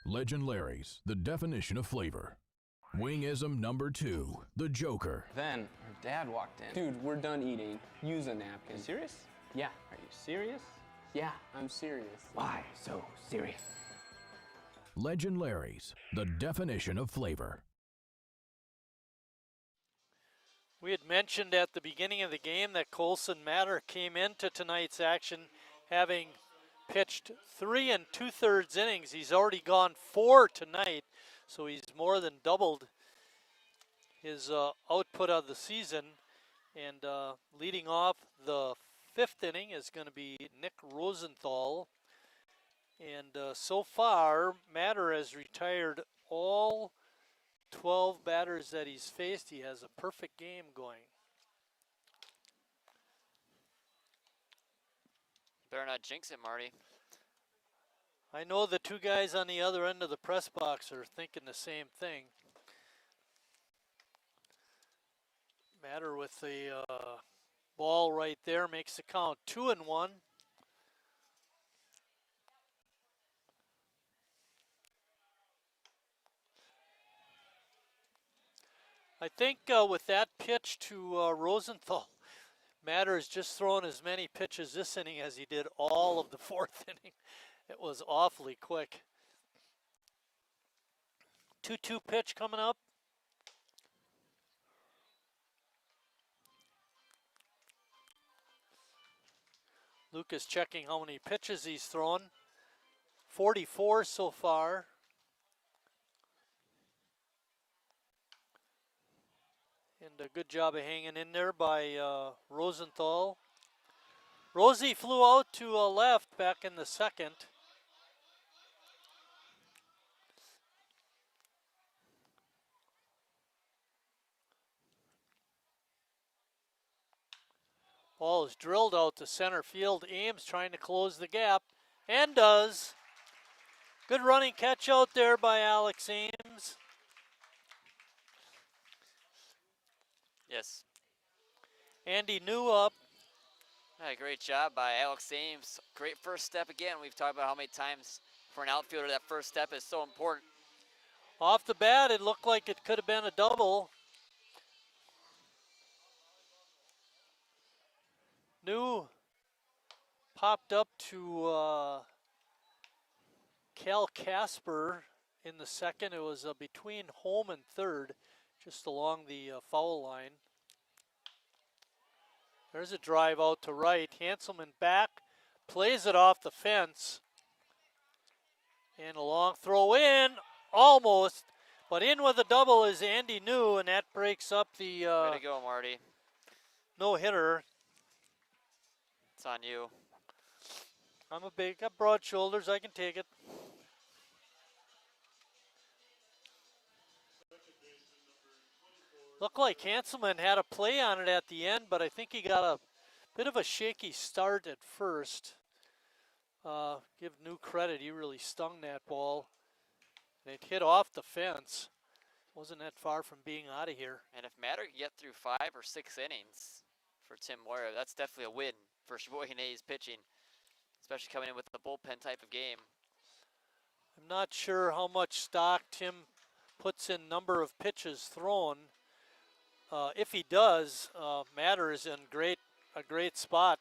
Legend Larry's, the definition of flavor. Wingism number 2, the Joker. Then her dad walked in. Dude, we're done eating. Use a napkin. You serious? Yeah. Are you serious? Yeah, I'm serious. Why so serious? Legend Larry's, the definition of flavor. We had mentioned at the beginning of the game that Colson Matter came into tonight's action having pitched 3 2/3 innings. He's already gone 4 tonight, so he's more than doubled his output of the season. And leading off the 5th inning is going to be Nick Rosenthal. And so far, Matter has retired all 12 batters that he's faced, he has a perfect game going. Better not jinx it, Marty. I know the two guys on the other end of the press box are thinking the same thing. Matter with the ball right there makes the count 2-1. I think with that pitch to Rosenthal, Matter has just thrown as many pitches this inning as he did all of the fourth inning. It was awfully quick. 2-2 pitch coming up. Lucas checking how many pitches he's thrown. 44 so far. And a good job of hanging in there by Rosenthal. Rosie flew out to left back in the second. Ball is drilled out to center field. Ames trying to close the gap, and does. Good running catch out there by Alex Ames. Yes. Andy New up. Yeah, great job by Alex Ames. Great first step again. We've talked about how many times for an outfielder that first step is so important. Off the bat, it looked like it could have been a double. New popped up to Cal Casper in the second. It was between home and third, just along the foul line. There's a drive out to right. Hanselman back, plays it off the fence. And a long throw in, almost. But in with a double is Andy New, and that breaks up the Way to go, Marty. no-hitter. It's on you. Got broad shoulders, I can take it. Looked like Hanselman had a play on it at the end, but I think he got a bit of a shaky start at first. Give New credit, he really stung that ball. And it hit off the fence. Wasn't that far from being out of here. And if Matter can get through 5 or 6 innings for Tim Moyer, that's definitely a win for Sheboygan A's pitching, especially coming in with the bullpen type of game. I'm not sure how much stock Tim puts in number of pitches thrown. If he does, Matter is in a great spot.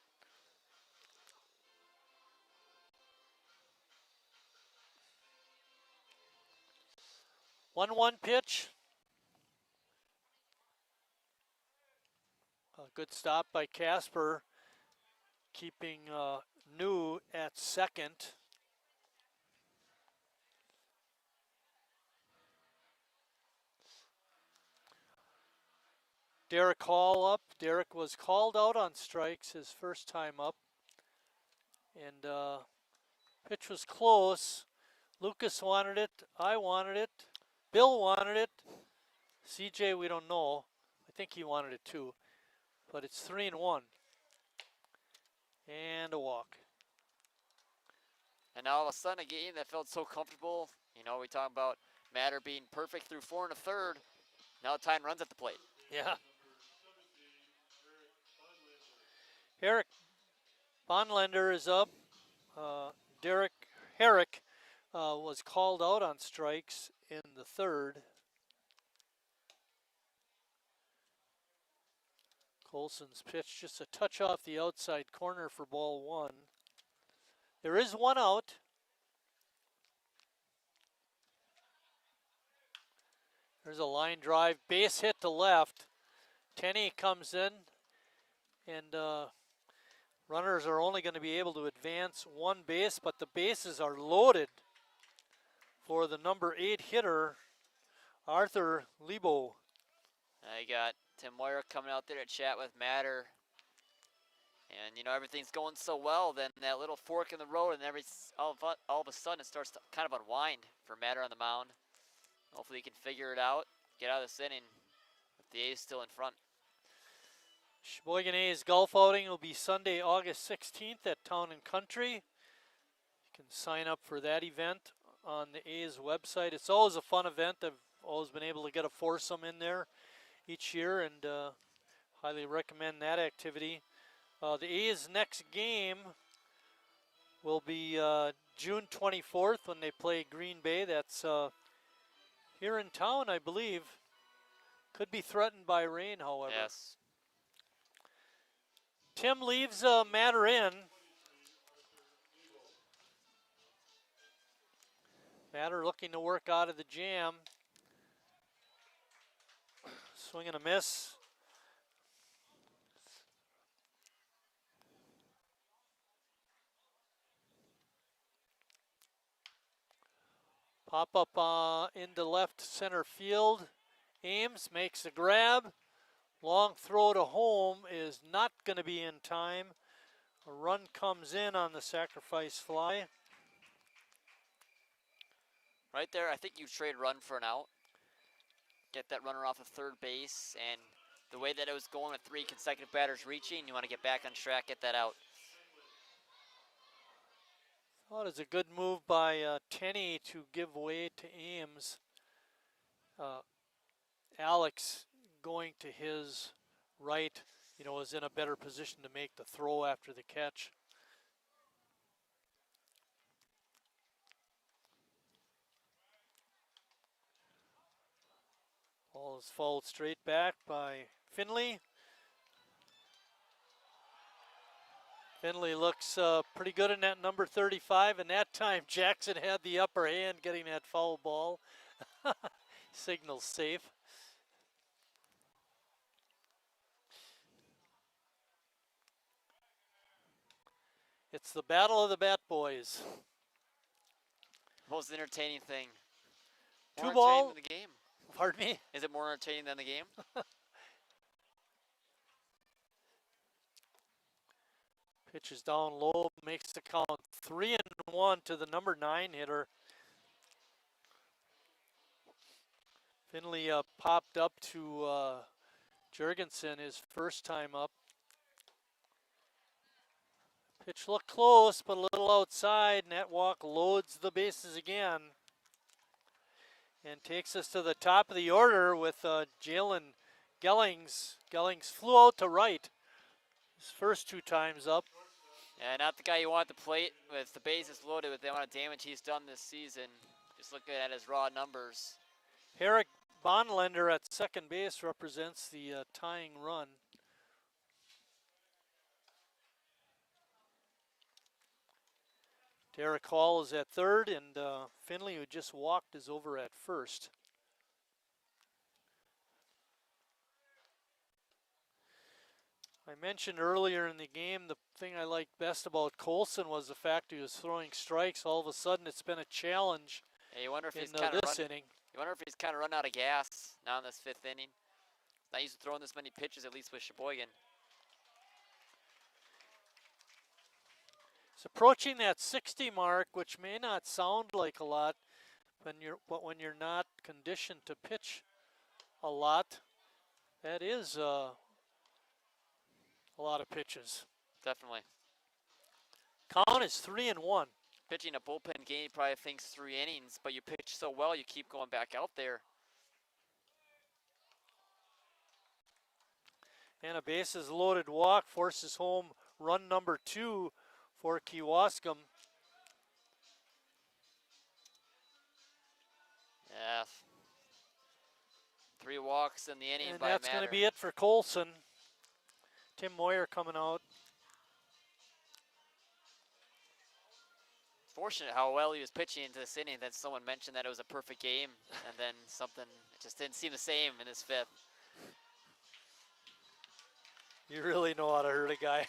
One pitch. A good stop by Casper, keeping New at second. Derek Hall up. Derek was called out on strikes his first time up. And pitch was close. Lucas wanted it. I wanted it. Bill wanted it. CJ, we don't know. I think he wanted it too. But it's 3-1. And a walk. And now all of a sudden a game that felt so comfortable. You know, we talk about Matter being perfect through 4 1/3. Now time runs at the plate. Yeah. Eric Bonlander is up. Derek Herrick was called out on strikes in the third. Colson's pitch just a touch off the outside corner for ball 1. There is one out. There's a line drive, base hit to left. Tenney comes in, and runners are only going to be able to advance one base, but the bases are loaded for the number 8 hitter, Arthur Lebo. You got Tim Moyer coming out there to chat with Matter. And, you know, everything's going so well, then that little fork in the road, and all of a sudden it starts to kind of unwind for Matter on the mound. Hopefully he can figure it out. get out of this inning with the A's still in front. Sheboygan A's golf outing will be Sunday, August 16th at Town and Country. You can sign up for that event on the A's website. It's always a fun event. I've always been able to get a foursome in there each year, and highly recommend that activity. The A's next game will be June 24th when they play Green Bay. That's here in town, I believe. Could be threatened by rain, however. Yes. Tim leaves Matter in. Matter looking to work out of the jam. Swing and a miss. Pop up into left center field. Ames makes a grab. Long throw to home is not going to be in time. A run comes in on the sacrifice fly. Right there, I think you trade run for an out. Get that runner off of third base, and the way that it was going with 3 consecutive batters reaching, you want to get back on track, get that out. Thought it was a good move by Tenney to give way to Ames. Alex going to his right, is in a better position to make the throw after the catch. Ball is fouled straight back by Finley. Finley looks pretty good in that number 35, and that time Jackson had the upper hand getting that foul ball. Signal's safe. It's the battle of the Bat Boys. Most entertaining thing. Two More ball. entertaining than the game. Pardon me? Is it more entertaining than the game? Pitch is down low, makes the count 3-1 to the number 9 hitter. Finley popped up to Jurgensen his first time up. Pitch looked close, but a little outside, and that walk loads the bases again. And takes us to the top of the order with Jalen Gellings. Gellings flew out to right his first 2 times up. Yeah, not the guy you want at the plate with the bases loaded with the amount of damage he's done this season. Just looking at his raw numbers. Herrick Bonlender at second base represents the tying run. Derek Hall is at third, and Finley, who just walked, is over at first. I mentioned earlier in the game the thing I liked best about Colson was the fact he was throwing strikes. All of a sudden, it's been a challenge. Yeah, you wonder if he's in kind of this inning. You wonder if he's kind of run out of gas now in this 5th inning. Not used to throwing this many pitches, at least with Sheboygan. It's approaching that 60 mark, which may not sound like a lot, but when you're not conditioned to pitch a lot, that is a lot of pitches. Definitely. Count is 3-1. Pitching a bullpen game, he probably thinks 3 innings, but you pitch so well, you keep going back out there. And a bases loaded walk forces home run number 2 for Kewaskum. Yeah. 3 walks in the inning And by that's going Matter. to be it for Colson. Tim Moyer coming out. Fortunate how well he was pitching into this inning. Then someone mentioned that it was a perfect game, and then something it just didn't seem the same in this 5th. You really know how to hurt a guy.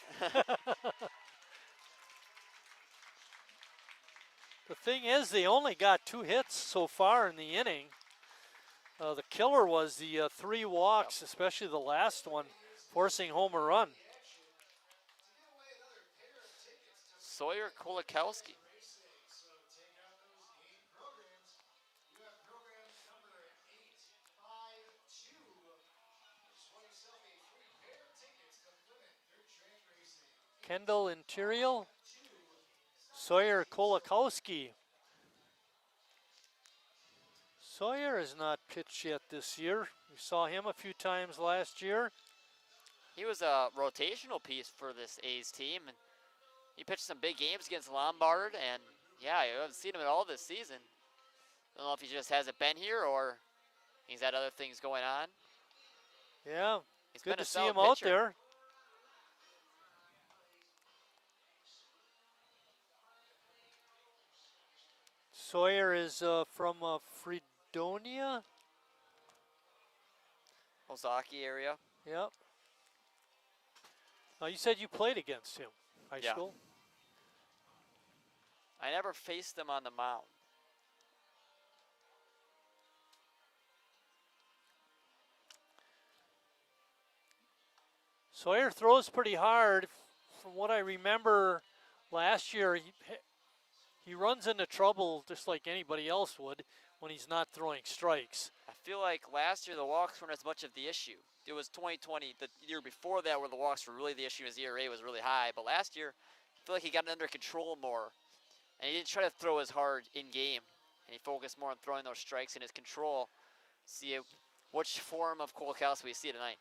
The thing is, they only got 2 hits so far in the inning. The killer was the 3 walks, especially the last one, forcing home a run. Sawyer Kolakowski. Kendall Interior. Sawyer Kolakowski. Sawyer has not pitched yet this year. We saw him a few times last year. He was a rotational piece for this A's team, and he pitched some big games against Lombard, and yeah, I haven't seen him at all this season. I don't know if he just hasn't been here or he's had other things going on. Yeah, He's good been a to see him solid out pitcher. there. Sawyer is from Fredonia. Ozaki area. Yep. You said you played against him, high Yeah. school? I never faced him on the mound. Sawyer throws pretty hard. From what I remember last year, he runs into trouble just like anybody else would when he's not throwing strikes. I feel like last year the walks weren't as much of the issue. It was 2020, the year before that, where the walks were really the issue. His ERA was really high. But last year, I feel like he got it under control more. And he didn't try to throw as hard in game. And he focused more on throwing those strikes in his control. See which form of Kolakowski we see tonight.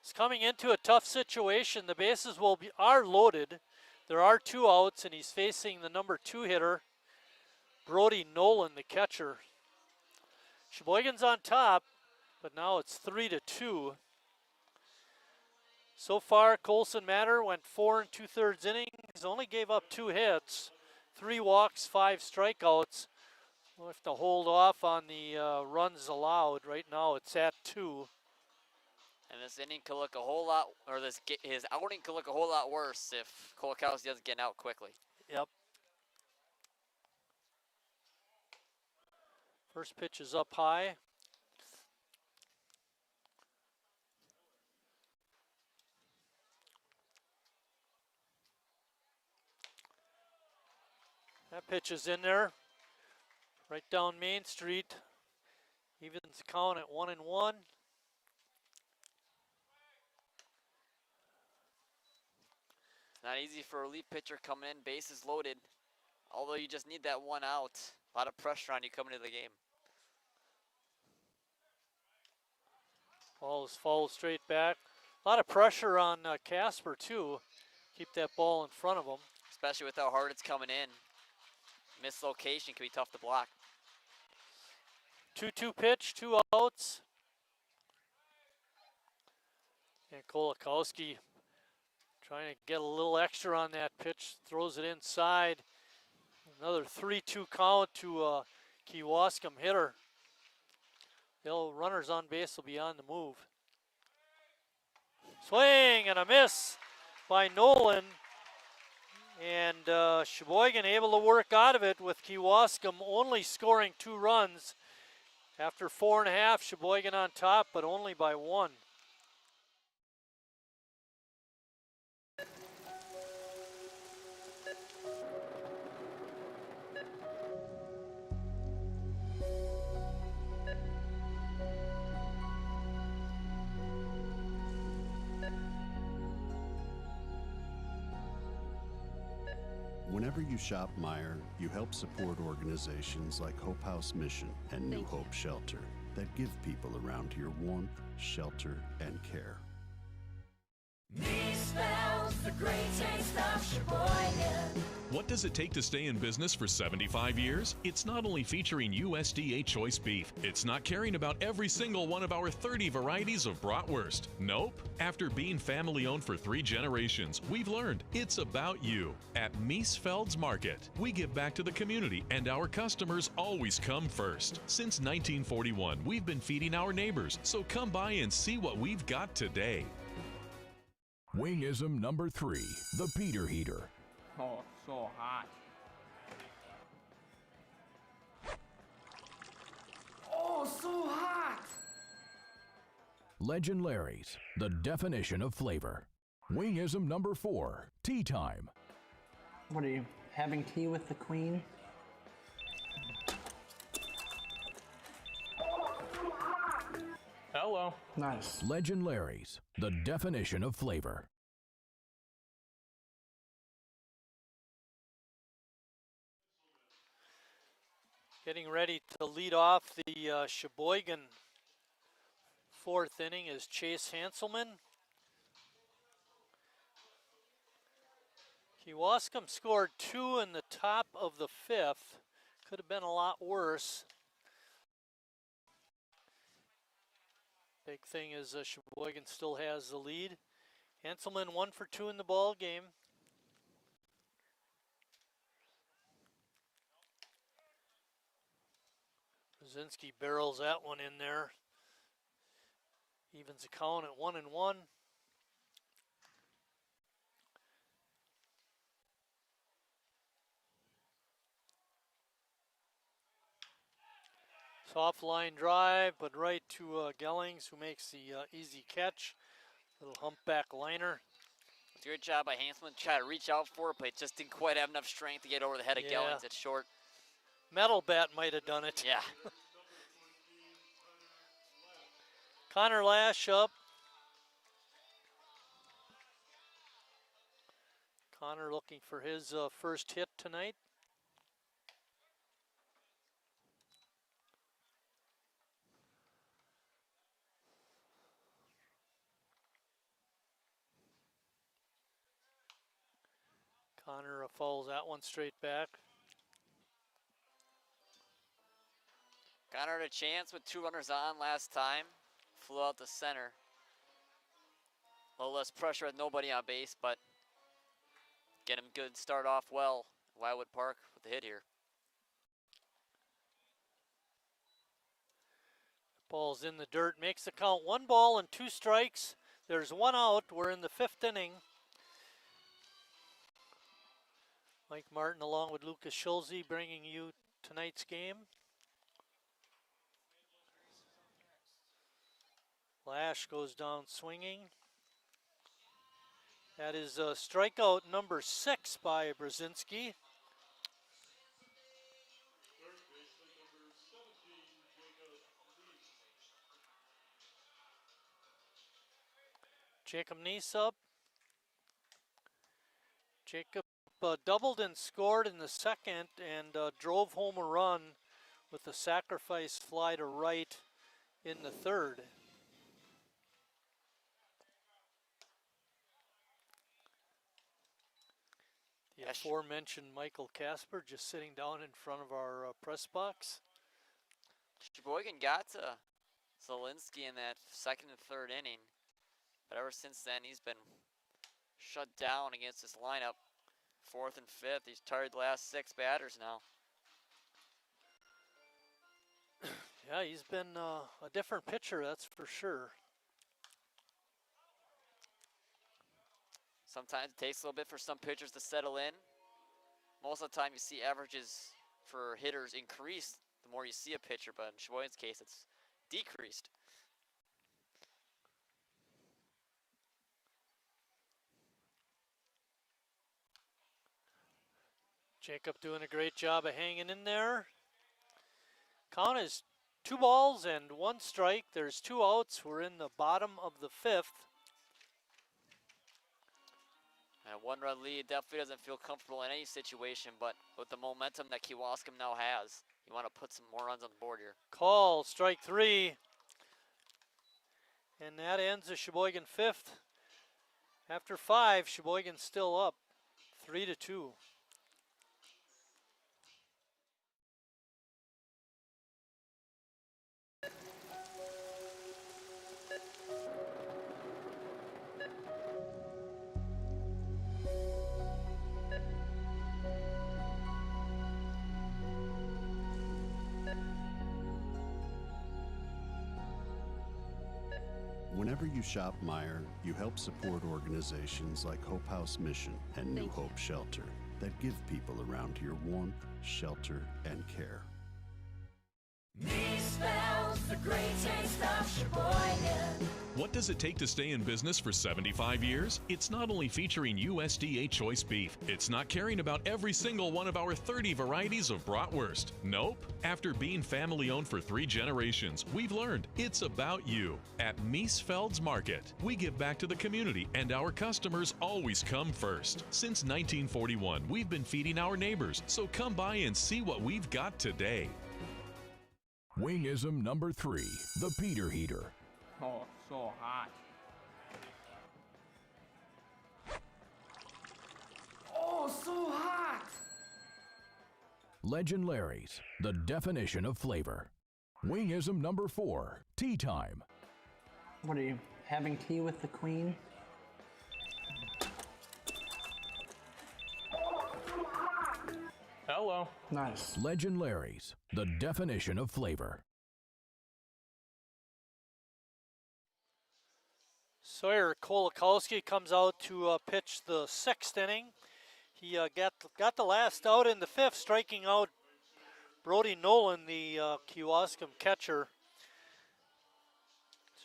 He's coming into a tough situation. The bases are loaded. There are 2 outs, and he's facing the number 2 hitter, Brody Nolan, the catcher. Sheboygan's on top, but now it's 3-2. So far, Colson Matter went 4 2/3 innings, only gave up 2 hits, 3 walks, 5 strikeouts. We'll have to hold off on the runs allowed. Right now, it's at 2. And this inning could look a whole lot, or his outing could look a whole lot worse if Kolakowski doesn't get out quickly. Yep. First pitch is up high. That pitch is in there. Right down Main Street. Evens the count at 1-1. Not easy for a relief pitcher coming in, bases loaded. Although you just need that 1 out. A lot of pressure on you coming into the game. Ball is fouled straight back. A lot of pressure on Casper too. Keep that ball in front of him. Especially with how hard it's coming in. Mislocation can be tough to block. 2-2 pitch, 2 outs. And Kolakowski trying to get a little extra on that pitch, throws it inside. Another 3-2 count to a Kewaskum hitter. Runners on base will be on the move. Swing and a miss by Nolan. And Sheboygan able to work out of it with Kewaskum only scoring 2 runs. After 4.5, Sheboygan on top, but only by 1. Whenever you shop Meijer, you help support organizations like Hope House Mission and New Hope Shelter that give people around here warmth, shelter, and care. Me smells the great taste of Sheboygan. What does it take to stay in business for 75 years? It's not only featuring USDA choice beef. It's not caring about every single one of our 30 varieties of bratwurst. Nope. After being family owned for 3 generations, we've learned it's about you. At Miesfeld's Market, we give back to the community and our customers always come first. Since 1941, we've been feeding our neighbors, so come by and see what we've got today. Wingism number 3, the Peter Heater. Oh, so hot. Oh, so hot! Legend Larry's, the definition of flavor. Wingism number 4, tea time. What are you, having tea with the queen? Hello. Nice. Legend Larry's, the definition of flavor. Getting ready to lead off the Sheboygan fourth inning is Chase Hanselman. Kewaskum scored 2 in the top of the fifth. Could have been a lot worse. Big thing is Sheboygan still has the lead. Hanselman 1 for 2 in the ball game. Brzezinski barrels that one in there. Evens the count at 1-1. Soft line drive, but right to Gellings, who makes the easy catch. Little humpback liner. It's a good job by Hanselman. Try to reach out for it, but just didn't quite have enough strength to get over the head of Gellings. It's short. Metal bat might have done it. Yeah. Connor Lash up. Connor looking for his first hit tonight. Connor fouls that one straight back. Connor had a chance with 2 runners on last time. Flew out to center. A little less pressure with nobody on base, but get him good start off well. Wildwood Park with the hit here. Ball's in the dirt, makes the count 1 ball and 2 strikes. There's 1 out. We're in the 5th inning. Mike Martin along with Lucas Schulze bringing you tonight's game. Lash goes down swinging. That is strikeout number 6 by Brzezinski. Jacob Neese up. Jacob doubled and scored in the second and drove home a run with a sacrifice fly to right in the third. The aforementioned Michael Casper just sitting down in front of our press box. Sheboygan got to Zielinski in that 2nd and 3rd inning, but ever since then he's been shut down against this lineup. 4th and 5th, he's targeted the last 6 batters now. Yeah, he's been a different pitcher, that's for sure. Sometimes it takes a little bit for some pitchers to settle in. Most of the time you see averages for hitters increase the more you see a pitcher, but in Sheboygan's case it's decreased. Jacob doing a great job of hanging in there. Count is 2 balls and 1 strike. There's 2 outs. We're in the bottom of the 5th. And a 1-run lead definitely doesn't feel comfortable in any situation, but with the momentum that Kewaskum now has, you want to put some more runs on the board here. Call, strike 3. And that ends the Sheboygan 5th. After 5, Sheboygan's still up 3-2. Whenever you shop Meijer, you help support organizations like Hope House Mission and New Hope Shelter that give people around here warmth, shelter, and care. Me spells the great taste of Sheboygan. What does it take to stay in business for 75 years? It's not only featuring USDA choice beef, it's not caring about every single one of our 30 varieties of bratwurst. Nope. After being family owned for 3 generations, we've learned it's about you. At Miesfeld's Market, we give back to the community and our customers always come first. Since 1941, we've been feeding our neighbors, so come by and see what we've got today. Wingism number 3, the Peter Heater. Oh, so hot. Oh, so hot. Legend Larry's, the definition of flavor. Wingism number 4, Tea Time. What are you, having tea with the queen? Hello. Nice. Legend Larry's, the definition of flavor. Sawyer Kolakowski comes out to pitch the 6th inning. He got the last out in the 5th, striking out Brody Nolan, the Kewaskum catcher.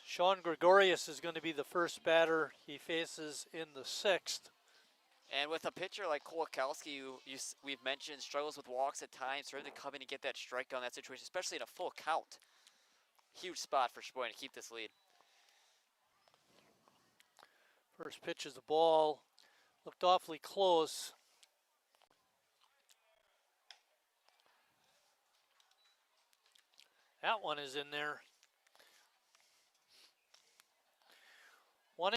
Sean Gregorius is going to be the first batter he faces in the 6th. And with a pitcher like Kolakowski, who we've mentioned struggles with walks at times, for him to come in and get that strikeout in that situation, especially in a full count, huge spot for Sheboygan to keep this lead. First pitch is a ball, looked awfully close. That one is in there. 1-1.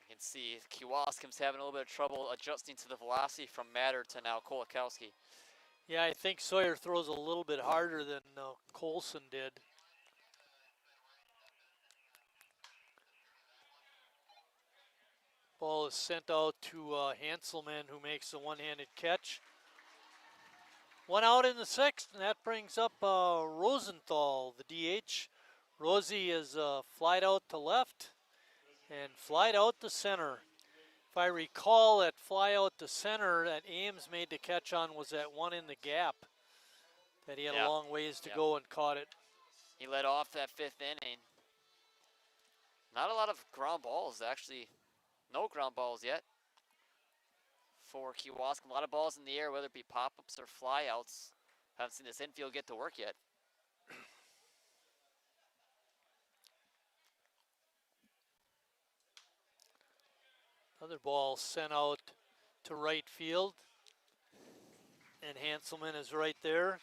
You can see Kewaskum's having a little bit of trouble adjusting to the velocity from Matter to now Kolakowski. Yeah, I think Sawyer throws a little bit harder than Colson did. Ball is sent out to Hanselman, who makes a one-handed catch. One out in the 6th, and that brings up Rosenthal, the DH. Rosie is flied out to left and flied out to center. If I recall, that fly out to center that Ames made the catch on was that one in the gap that he had a long ways to go and caught it. He led off that 5th inning. Not a lot of ground balls, actually. No ground balls yet for Kewaskum. A lot of balls in the air, whether it be pop-ups or flyouts. Haven't seen this infield get to work yet. Another ball sent out to right field. And Hanselman is right there.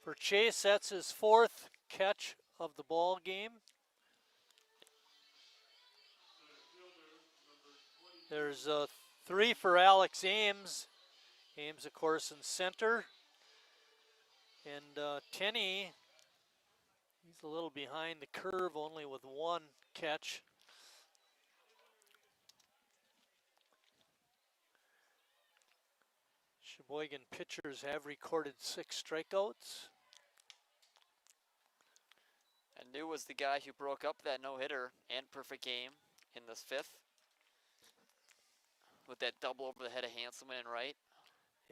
For Chase, that's his 4th catch of the ball game. There's 3 for Alex Ames. Ames, of course, in center. And Tenney, he's a little behind the curve, only with 1 catch. Sheboygan pitchers have recorded 6 strikeouts. And New was the guy who broke up that no-hitter and perfect game in this 5th. With that double over the head of Hanselman and right.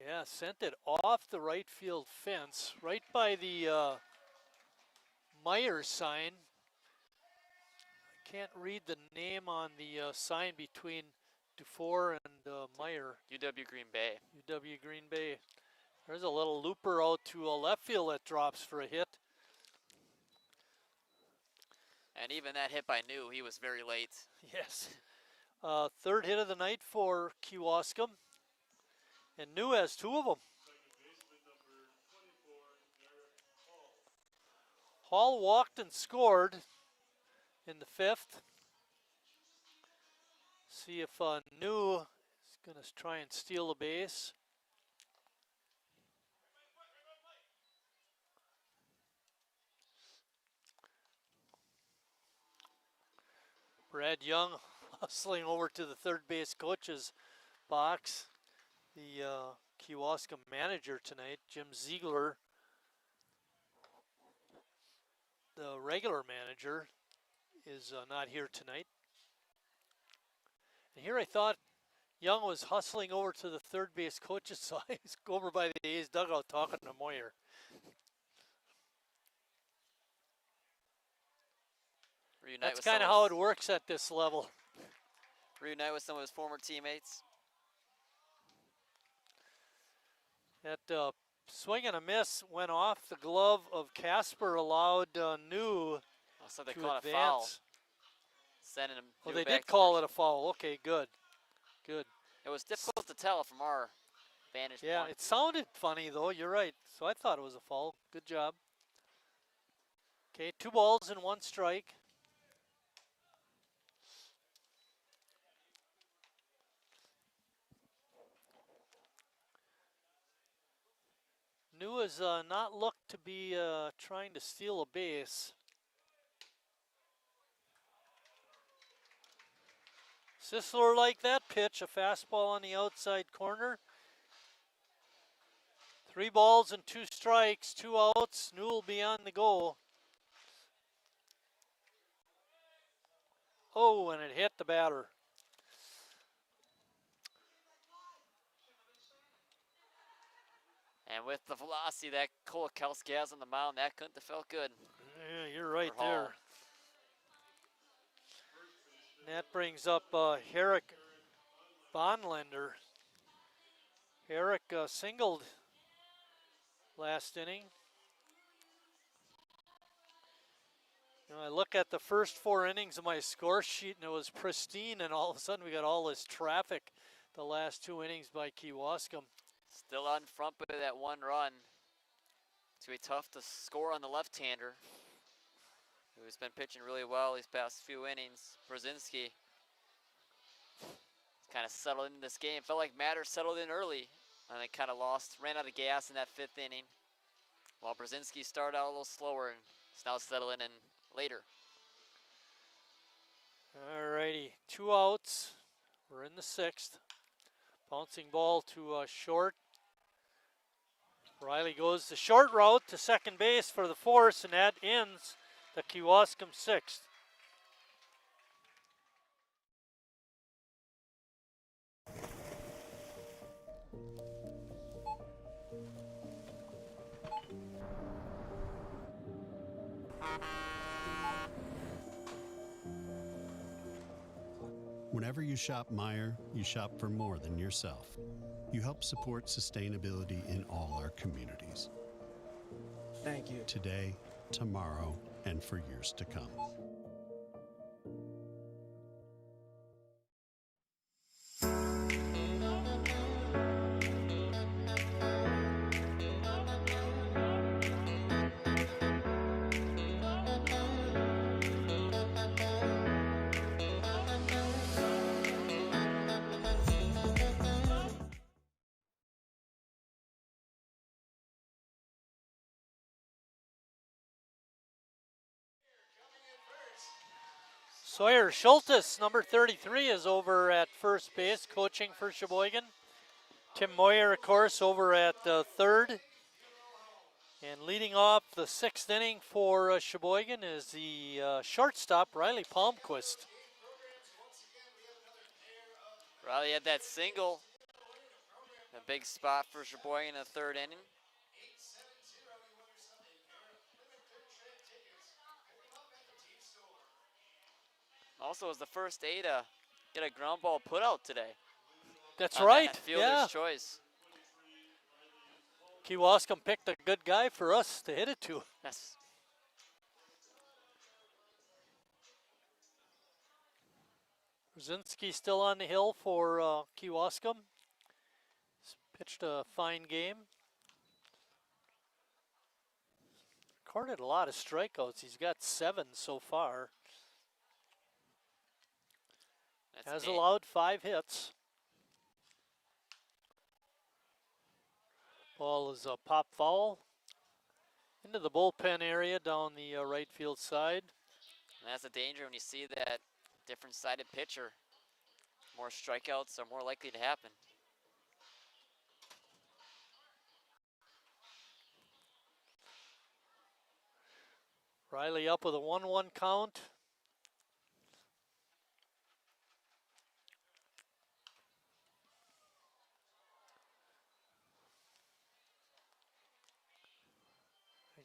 Yeah, sent it off the right field fence, right by the Meyer sign. I can't read the name on the sign between Dufour and Meyer. UW Green Bay. UW Green Bay. There's a little looper out to left field that drops for a hit. And even that hit by New, he was very late. Yes. 3rd hit of the night for Kewaskum. And New has 2 of them. Hall walked and scored in the 5th. See if New is going to try and steal a base. Brad Young hustling over to the third base coach's box. The Kewaskum manager tonight, Jim Ziegler, the regular manager, is not here tonight. And here I thought Young was hustling over to the third base coach's side. He's over by the A's dugout talking to Moyer. That's kind of how it works at this level. Reunite with some of his former teammates. That swing and a miss went off the glove of Casper, allowed New So they to caught advance. a foul. sending him. Oh, they did call it a foul. Okay, good. Good. It was difficult to tell from our vantage Yeah, point. it sounded funny, though. You're right. So I thought it was a foul. Good job. Okay, 2 balls and 1 strike. New has not looked to be trying to steal a base. Sisler like that pitch, a fastball on the outside corner. 3 balls and 2 strikes, 2 outs. New will be on the go. Oh, and it hit the batter. And with the velocity that Kolakowski has on the mound, that couldn't have felt good. Yeah, you're right for Hall. there. And that brings up Herrick Bonlander. Herrick singled last inning. You know, I look at the first 4 innings of my score sheet and it was pristine, and all of a sudden we got all this traffic the last 2 innings by Kewaskum. Still out in front by that 1 run. It's going to be tough to score on the left-hander, who's been pitching really well these past few innings. Brzezinski kind of settled in this game. Felt like Matter settled in early, and they kind of ran out of gas in that 5th inning. While Brzezinski started out a little slower and is now settling in later. Alrighty, 2 outs. We're in the 6th. Bouncing ball to short. Riley goes the short route to second base for the force, and that ends the Kewaskum 6th. Whenever you shop Meijer, you shop for more than yourself. You help support sustainability in all our communities. Thank you. Today, tomorrow, and for years to come. Sawyer Schultes, number 33, is over at first base, coaching for Sheboygan. Tim Moyer, of course, over at third. And leading off the 6th inning for Sheboygan is the shortstop, Riley Palmquist. Riley had that single. A big spot for Sheboygan in the 3rd inning. Also was the first A to get a ground ball put out today. That's right, That fielder's yeah. choice. Kewaskum picked a good guy for us to hit it to. Yes. Brzezinski still on the hill for Kewaskum. He's pitched a fine game. Recorded a lot of strikeouts. He's got 7 so far. Has allowed 5 hits. Ball is a pop foul into the bullpen area down the right field side. And that's a danger when you see that different-sided pitcher. More strikeouts are more likely to happen. Riley up with a 1-1 count.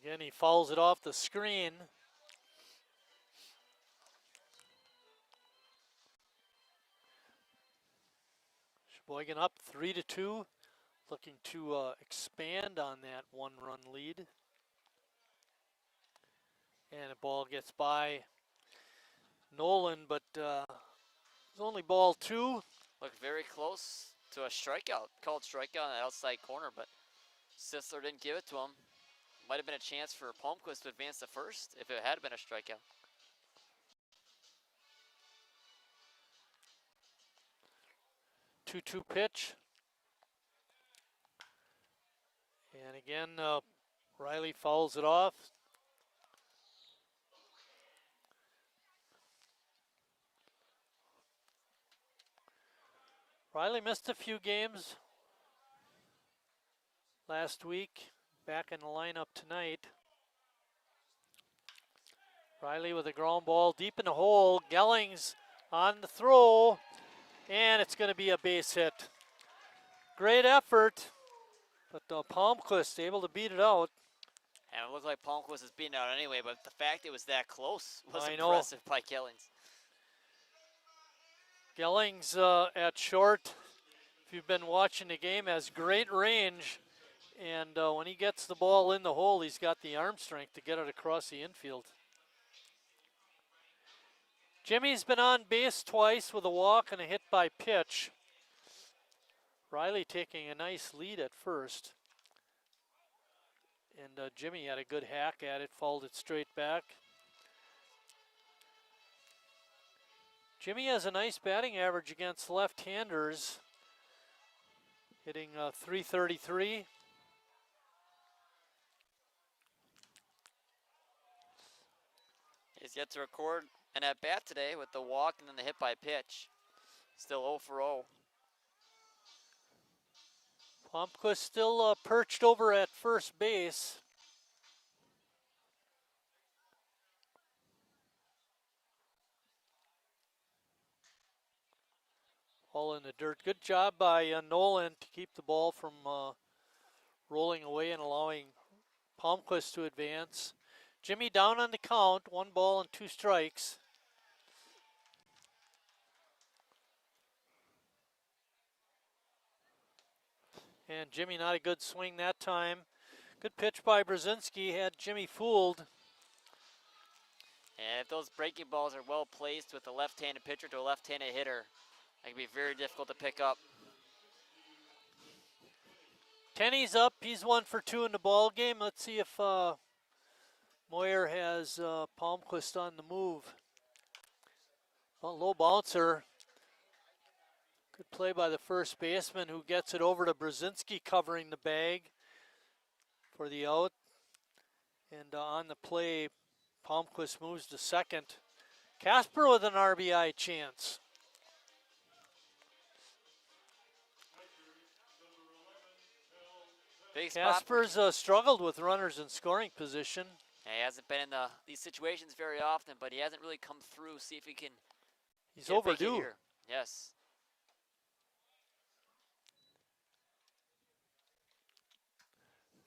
Again, he fouls it off the screen. Sheboygan up 3-2, looking to expand on that 1-run lead. And the ball gets by Nolan, but was only ball 2. Looked very close to a strikeout, called strikeout on the outside corner, but Sisler didn't give it to him. Might have been a chance for Palmquist to advance to first if it had been a strikeout. Two pitch. And again, Riley fouls it off. Riley missed a few games last week. Back in the lineup tonight. Riley with a ground ball deep in the hole. Gellings on the throw. And it's going to be a base hit. Great effort. But Palmquist able to beat it out. And it looked like Palmquist was beating out anyway, but the fact it was that close was I know. impressive by Gellings. Gellings at short, if you've been watching the game, has great range. And when he gets the ball in the hole, he's got the arm strength to get it across the infield. Jimmy's been on base twice with a walk and a hit by pitch. Riley taking a nice lead at first. And Jimmy had a good hack at it, fouled it straight back. Jimmy has a nice batting average against left-handers, hitting .333. He's yet to record an at-bat today with the walk and then the hit by pitch. Still 0 for 0. Palmquist still perched over at first base. All in the dirt. Good job by Nolan to keep the ball from rolling away and allowing Palmquist to advance. Jimmy down on the count, 1 ball and 2 strikes. And Jimmy not a good swing that time. Good pitch by Brzezinski, had Jimmy fooled. And if those breaking balls are well placed with a left-handed pitcher to a left-handed hitter, that can be very difficult to pick up. Tenney's up, he's 1 for 2 in the ball game. Let's see if Moyer has Palmquist on the move. Well, low bouncer. Good play by the first baseman who gets it over to Brzezinski covering the bag for the out. And on the play, Palmquist moves to second. Casper with an RBI chance. Big spot. Casper's struggled with runners in scoring position. Yeah, he hasn't been in these situations very often, but he hasn't really come through. See if he can. He's get a big hit overdue. here. Yes.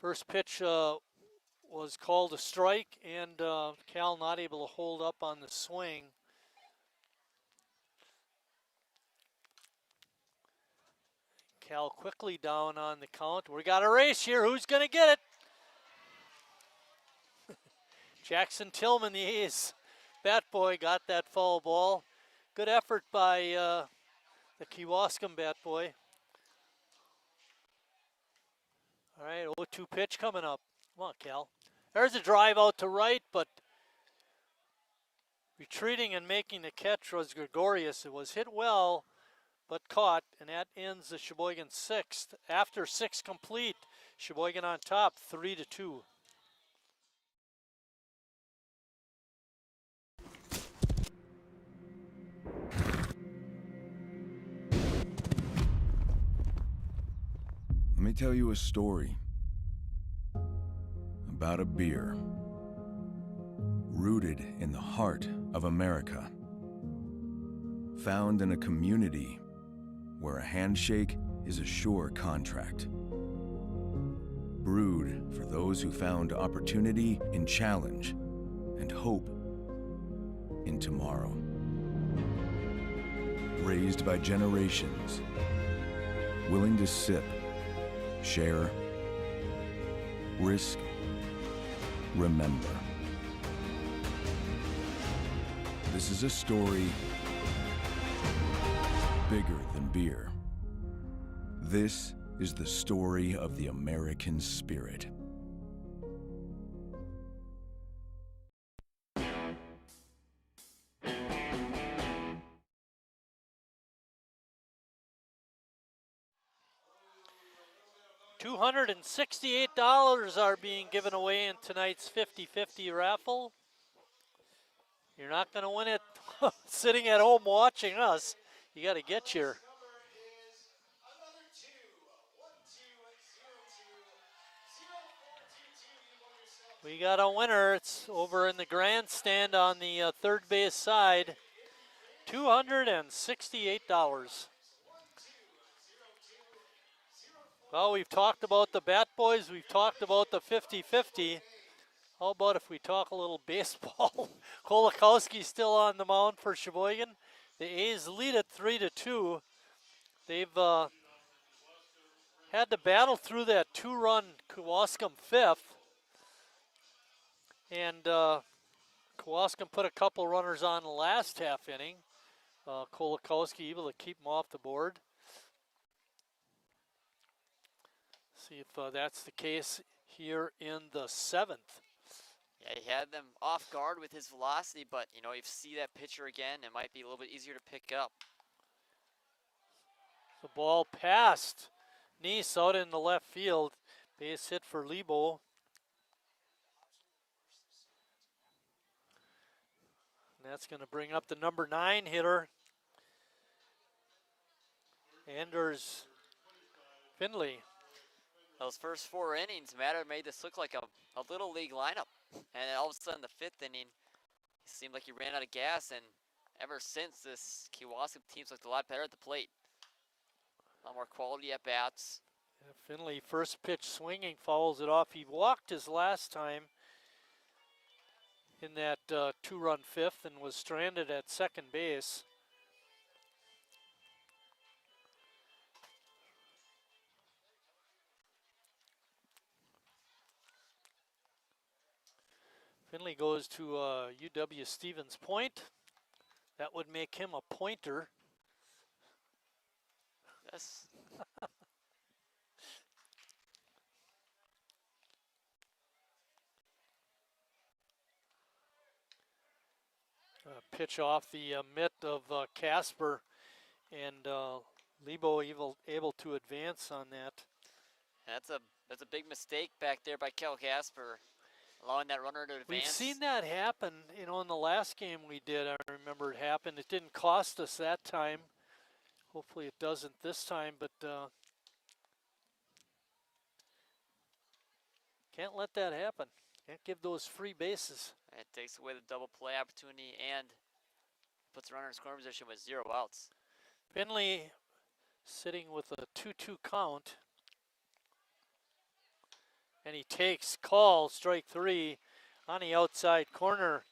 First pitch was called a strike, and Cal not able to hold up on the swing. Cal quickly down on the count. We got a race here. Who's going to get it? Jackson Tillman, the A's bat boy, got that foul ball. Good effort by the Kewaskum bat boy. All right, 0-2 pitch coming up. Come on, Cal. There's a drive out to right, but retreating and making the catch was Gregorius. It was hit well, but caught, and that ends the Sheboygan 6th. After 6 complete, Sheboygan on top, 3-2. Let me tell you a story about a beer rooted in the heart of America, found in a community where a handshake is a sure contract, brewed for those who found opportunity in challenge and hope in tomorrow, raised by generations, willing to sip, share, risk, remember. This is a story bigger than beer. This is the story of the American spirit. $268 are being given away in tonight's 50-50 raffle. You're not going to win it sitting at home watching us. You got to get here. We got a winner. It's over in the grandstand on the third base side. $268. Well, we've talked about the Bat Boys. We've talked about the 50-50. How about if we talk a little baseball? Kolakowski's still on the mound for Sheboygan. The A's lead it 3-2. They've had to battle through that two-run Kewaskum fifth. And Kewaskum put a couple runners on the last half inning. Kolakowski able to keep them off the board. See if that's the case here in the seventh. Yeah, he had them off guard with his velocity, but you know, if you see that pitcher again, it might be a little bit easier to pick up. The ball passed Nice out in the left field. Base hit for Lebo. And that's going to bring up the number 9 hitter, Anders Finley. Those first 4 innings, Matter made this look like a little league lineup. And all of a sudden, the 5th inning, it seemed like he ran out of gas. And ever since, this Kewaskum team's looked a lot better at the plate. A lot more quality at bats. Yeah, Finley, first pitch swinging, fouls it off. He walked his last time in that two-run 5th and was stranded at second base. Finley goes to UW Stevens Point. That would make him a pointer. Yes. Pitch off the mitt of Casper, and Lebo able to advance on that. That's a big mistake back there by Kel Casper, allowing that runner to advance. We've seen that happen, you know, in the last game we did. I remember it happened. It didn't cost us that time. Hopefully it doesn't this time, but can't let that happen. Can't give those free bases. It takes away the double play opportunity and puts the runner in scoring position with 0 outs. Finley sitting with a 2-2 count. And he takes call, strike 3 on the outside corner.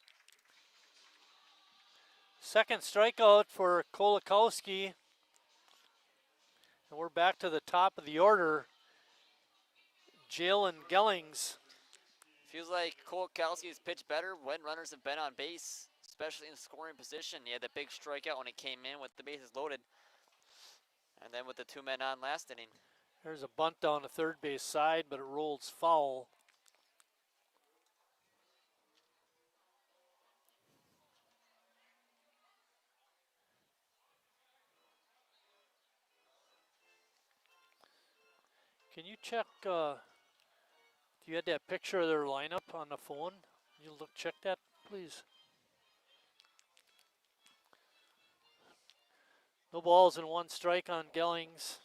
Second strikeout for Kolakowski. And we're back to the top of the order. Jalen Gellings. Feels like Kolakowski has pitched better when runners have been on base, especially in scoring position. He had that big strikeout when he came in with the bases loaded. And then with the 2 men on last inning. There's a bunt down the third base side, but it rolls foul. Can you check, do you have that picture of their lineup on the phone? Can you check that, please? No balls and 1 strike on Gellings.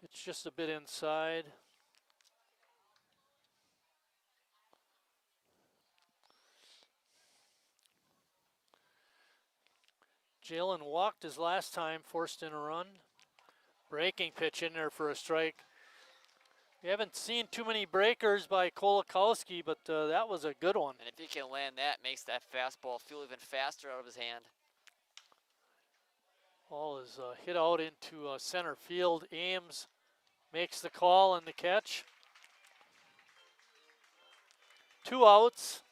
It's just a bit inside. Jalen walked his last time, forced in a run. Breaking pitch in there for a strike. We haven't seen too many breakers by Kolakowski, but that was a good one. And if he can land that, makes that fastball feel even faster out of his hand. Ball is hit out into center field. Ames makes the call and the catch. 2 outs.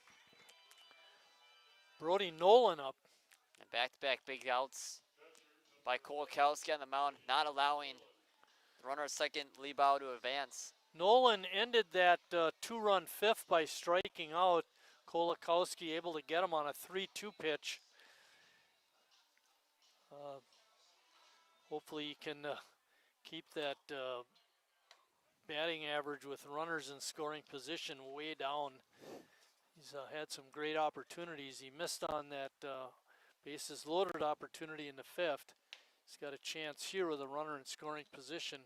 Brody Nolan up And back-to-back big outs by Kewaskum on the mound, not allowing the runner at second, Liebau, to advance. Nolan ended that 2-run fifth by striking out. Kolakowski able to get him on a 3-2 pitch. Hopefully he can keep that batting average with runners in scoring position way down. He's had some great opportunities. He missed on that bases loaded opportunity in the fifth. He's got a chance here with a runner in scoring position.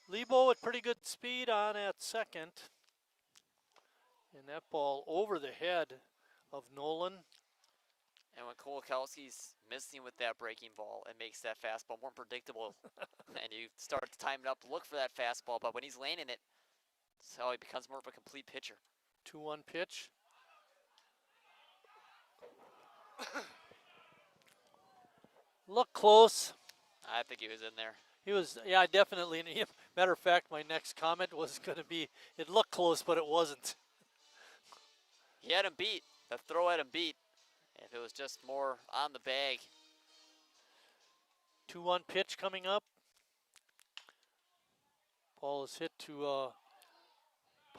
Lebo with pretty good speed on at second. And that ball over the head of Nolan. And when Kolakowski's missing with that breaking ball, it makes that fastball more predictable. And you start to time it up, look for that fastball, but when he's landing it, that's how he becomes more of a complete pitcher. 2-1 pitch. Look close. I think he was in there. He was, yeah, definitely. Matter of fact, my next comment was going to be, it looked close, but it wasn't. He had him beat. The throw had him beat. If it was just more on the bag. 2-1 pitch coming up. Ball is hit to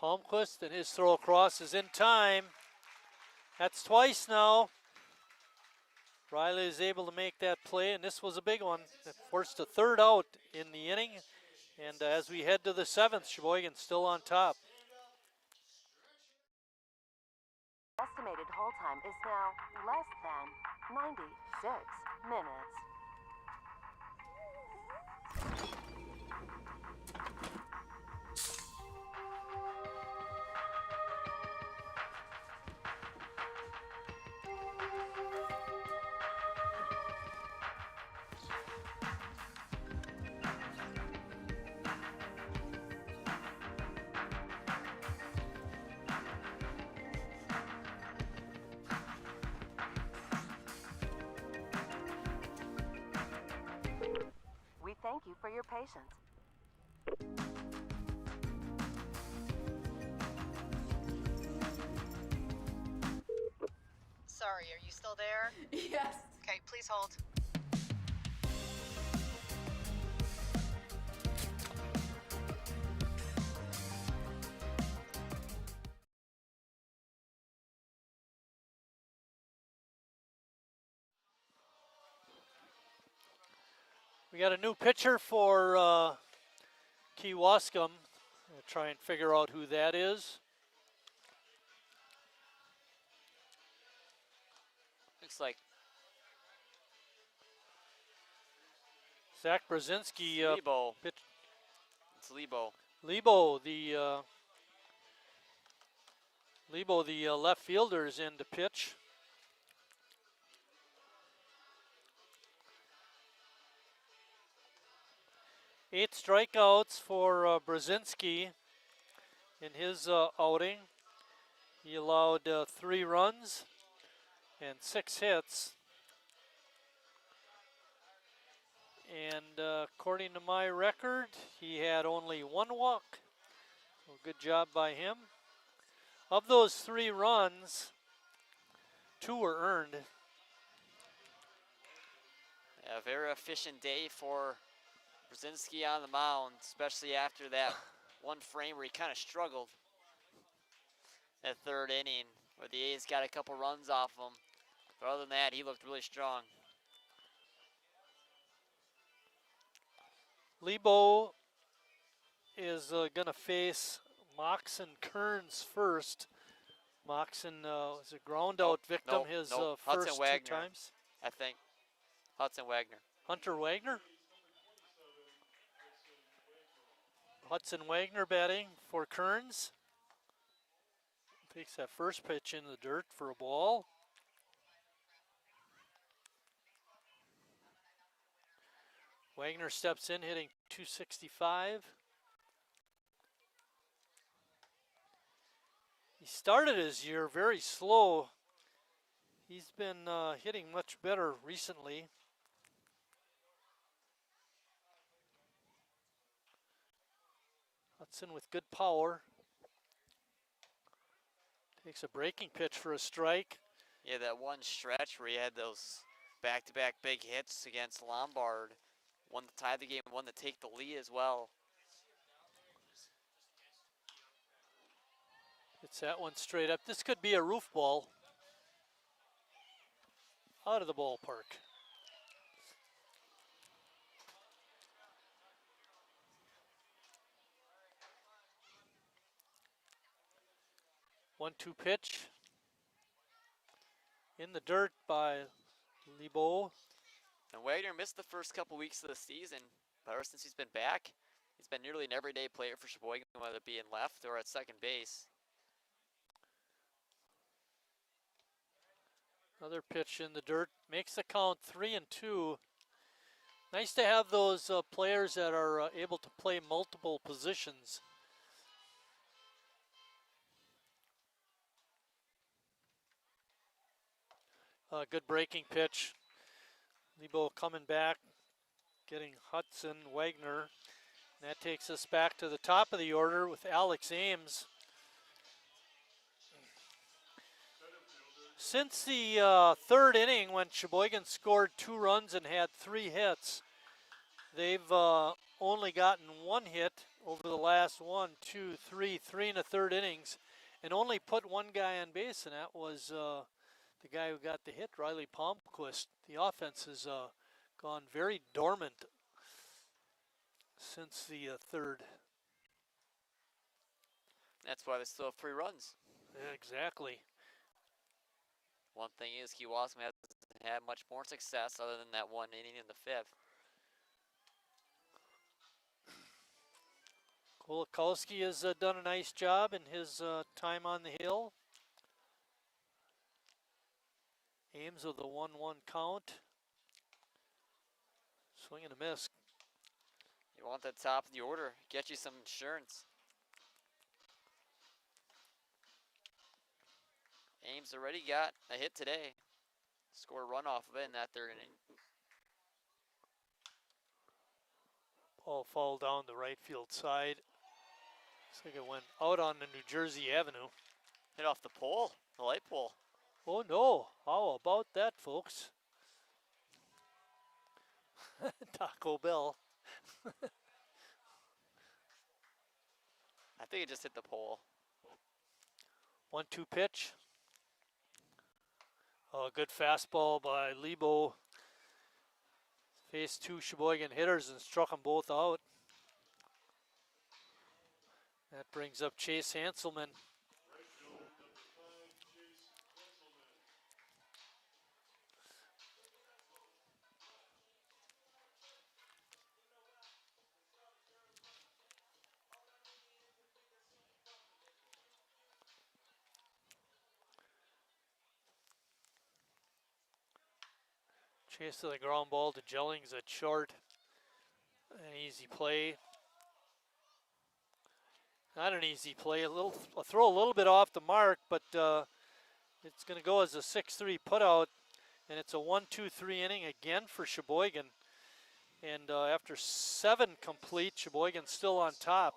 Palmquist, and his throw across is in time. That's twice now. Riley is able to make that play, and this was a big one. That forced a third out in the inning. And as we head to the seventh, Sheboygan still on top. Estimated hold time is now less than 96 minutes. We thank you for your patience. Sorry, are you still there? Yes. Okay, please hold. We got a new pitcher for Kewaskum. We'll try and figure out who that is. Looks like Zach Brzezinski. Lebo. It's Lebo. Lebo, the left fielder, is in to pitch. Eight strikeouts for Brzezinski in his outing. He allowed 3 runs and 6 hits. And according to my record, he had only 1 walk. So good job by him. Of those 3 runs, 2 were earned. A very efficient day for Brzezinski on the mound, especially after that one frame where he kind of struggled. That third inning where the A's got a couple runs off him. But other than that, he looked really strong. Lebo is going to face Moxon Kearns first. Moxon was a ground out victim his first 2 Wagner, times. I think. Hudson Wagner. Hunter Wagner? Hudson Wagner batting for Kearns. Takes that first pitch in the dirt for a ball. Wagner steps in, hitting .265. He started his year very slow. He's been hitting much better recently. Hudson with good power. Takes a breaking pitch for a strike. Yeah, that one stretch where he had those back-to-back big hits against Lombard. One to tie the game, one to take the lead as well. It's that one straight up. This could be a roof ball. Out of the ballpark. One-two pitch. In the dirt by Lebo. And Wagner missed the first couple weeks of the season, but ever since he's been back, he's been nearly an everyday player for Sheboygan, whether it be in left or at second base. Another pitch in the dirt. Makes the count 3-2. Nice to have those players that are able to play multiple positions. Good breaking pitch. Lebo coming back, getting Hudson, Wagner. And that takes us back to the top of the order with Alex Ames. Since the third inning, when Sheboygan scored 2 runs and had 3 hits, they've only gotten 1 hit over the last 3 and a third innings, and only put 1 guy on base, and that was the guy who got the hit, Riley Palmquist. The offense has gone very dormant since the third. That's why they still have 3 runs. Yeah, exactly. One thing is, Kewaskum hasn't had much more success other than that 1 inning in the 5th. Kolakowski has done a nice job in his time on the hill. Ames with a 1-1 count. Swing and a miss. You want that top of the order, get you some insurance. Ames already got a hit today. Score a run off of it in that 3rd inning. Ball fouled down the right field side. Looks like it went out on the New Jersey Avenue. Hit off the pole, the light pole. Oh no, how about that, folks? Taco Bell. I think it just hit the pole. 1-2 pitch. A good fastball by Lebo. Faced 2 Sheboygan hitters and struck them both out. That brings up Chase Hanselman. Chase to the ground ball to Jellings at short. An easy play. Not an easy play. A throw a little bit off the mark, but it's going to go as a 6-3 putout, and it's a 1-2-3 inning again for Sheboygan. And after 7 complete, Sheboygan's still on top.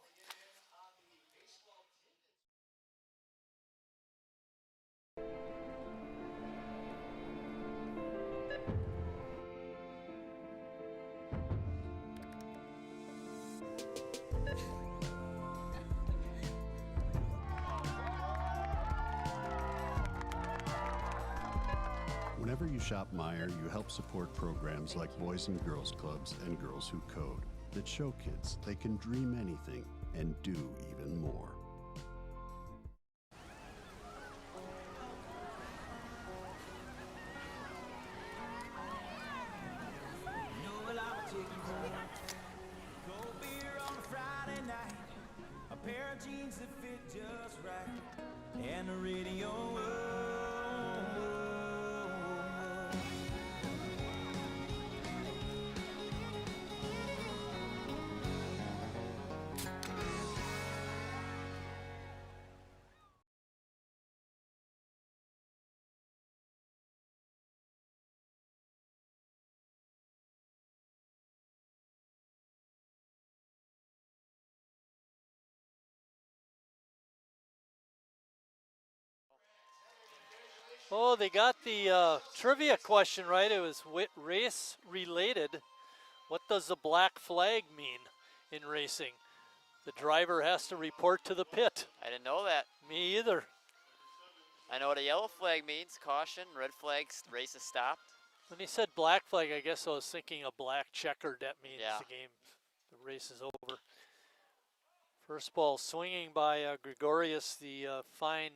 Whenever you shop Meijer, you help support programs like Boys and Girls Clubs and Girls Who Code that show kids they can dream anything and do even more. Cold beer on a Friday night, a pair of jeans that fit just right, and the radio. Oh, they got the trivia question right. It was race related. What does the black flag mean in racing? The driver has to report to the pit. I didn't know that. Me either. I know what a yellow flag means, caution. Red flag, race is stopped. When he said black flag, I guess I was thinking a black checker. That means the game, the race is over. First ball swinging by Gregorius, the fine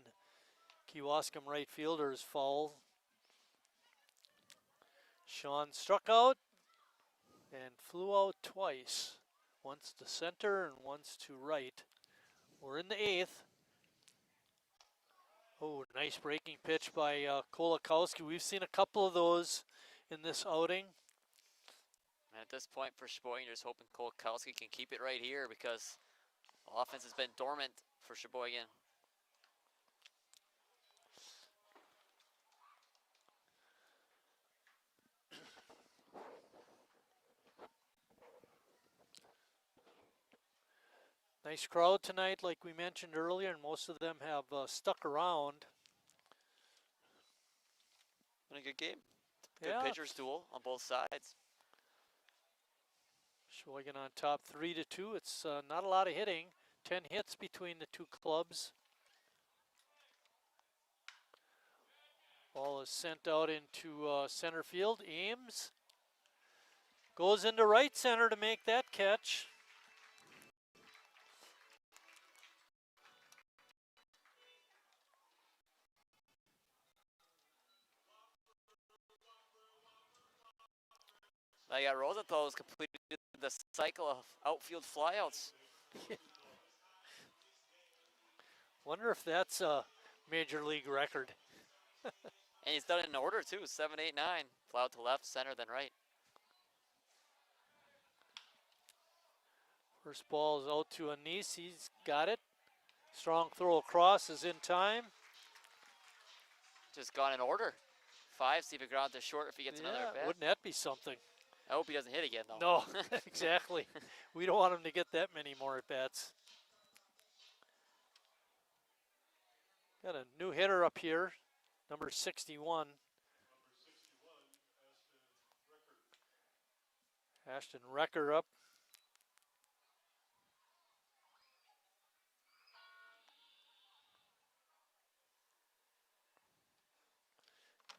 Kewaskum right fielder, is foul. Sean struck out and flew out twice. Once to center and once to right. We're in the 8th. Oh, nice breaking pitch by Kolakowski. We've seen a couple of those in this outing. And at this point for Sheboygan, you're just hoping Kolakowski can keep it right here because the offense has been dormant for Sheboygan. Nice crowd tonight, like we mentioned earlier, and most of them have stuck around. Been a good game. Good pitchers duel on both sides. Sheboygan on top 3-2. It's not a lot of hitting. 10 hits between the two clubs. Ball is sent out into center field. Ames goes into right center to make that catch. Now you got Rosenthal who's completed the cycle of outfield flyouts. Wonder if that's a major league record. And he's done it in order too, 7, 8, 9. Fly out to left, center, then right. First ball is out to Anise. He's got it. Strong throw across is in time. Just gone in order. 5, see if he ground to short if he gets another at bat. Wouldn't that be something? I hope he doesn't hit again though. No, exactly. We don't want him to get that many more at bats. Got a new hitter up here, number 61. Ashton Recker up.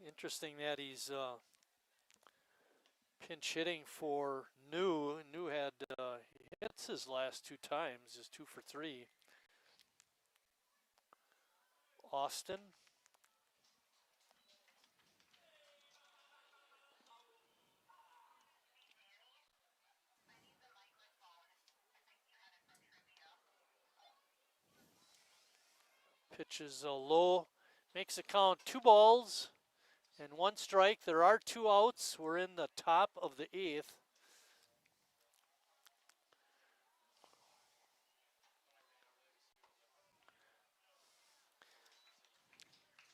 Interesting that he's pinch hitting for New. New had hits his last 2 times, is 2 for 3. Austin. Pitches low, makes it count 2 balls and 1 strike. There are 2 outs. We're in the top of the 8th.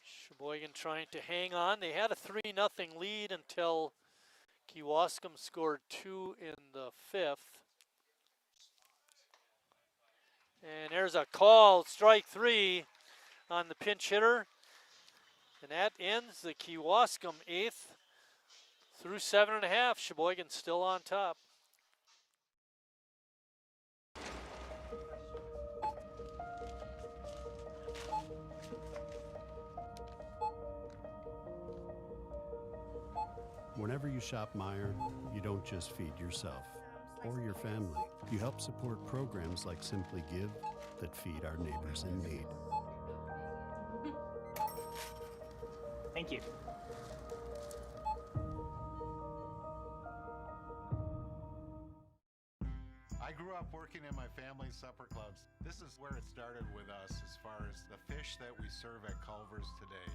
Sheboygan trying to hang on. They had a 3-0 lead until Kewaskum scored 2 in the 5th. And there's a call, strike 3 on the pinch hitter. And that ends the Kewaskum 8th through 7.5. Sheboygan still on top. Whenever you shop Meijer, you don't just feed yourself or your family. You help support programs like Simply Give that feed our neighbors in need. Thank you. I grew up working in my family's supper clubs. This is where it started with us as far as the fish that we serve at Culver's today.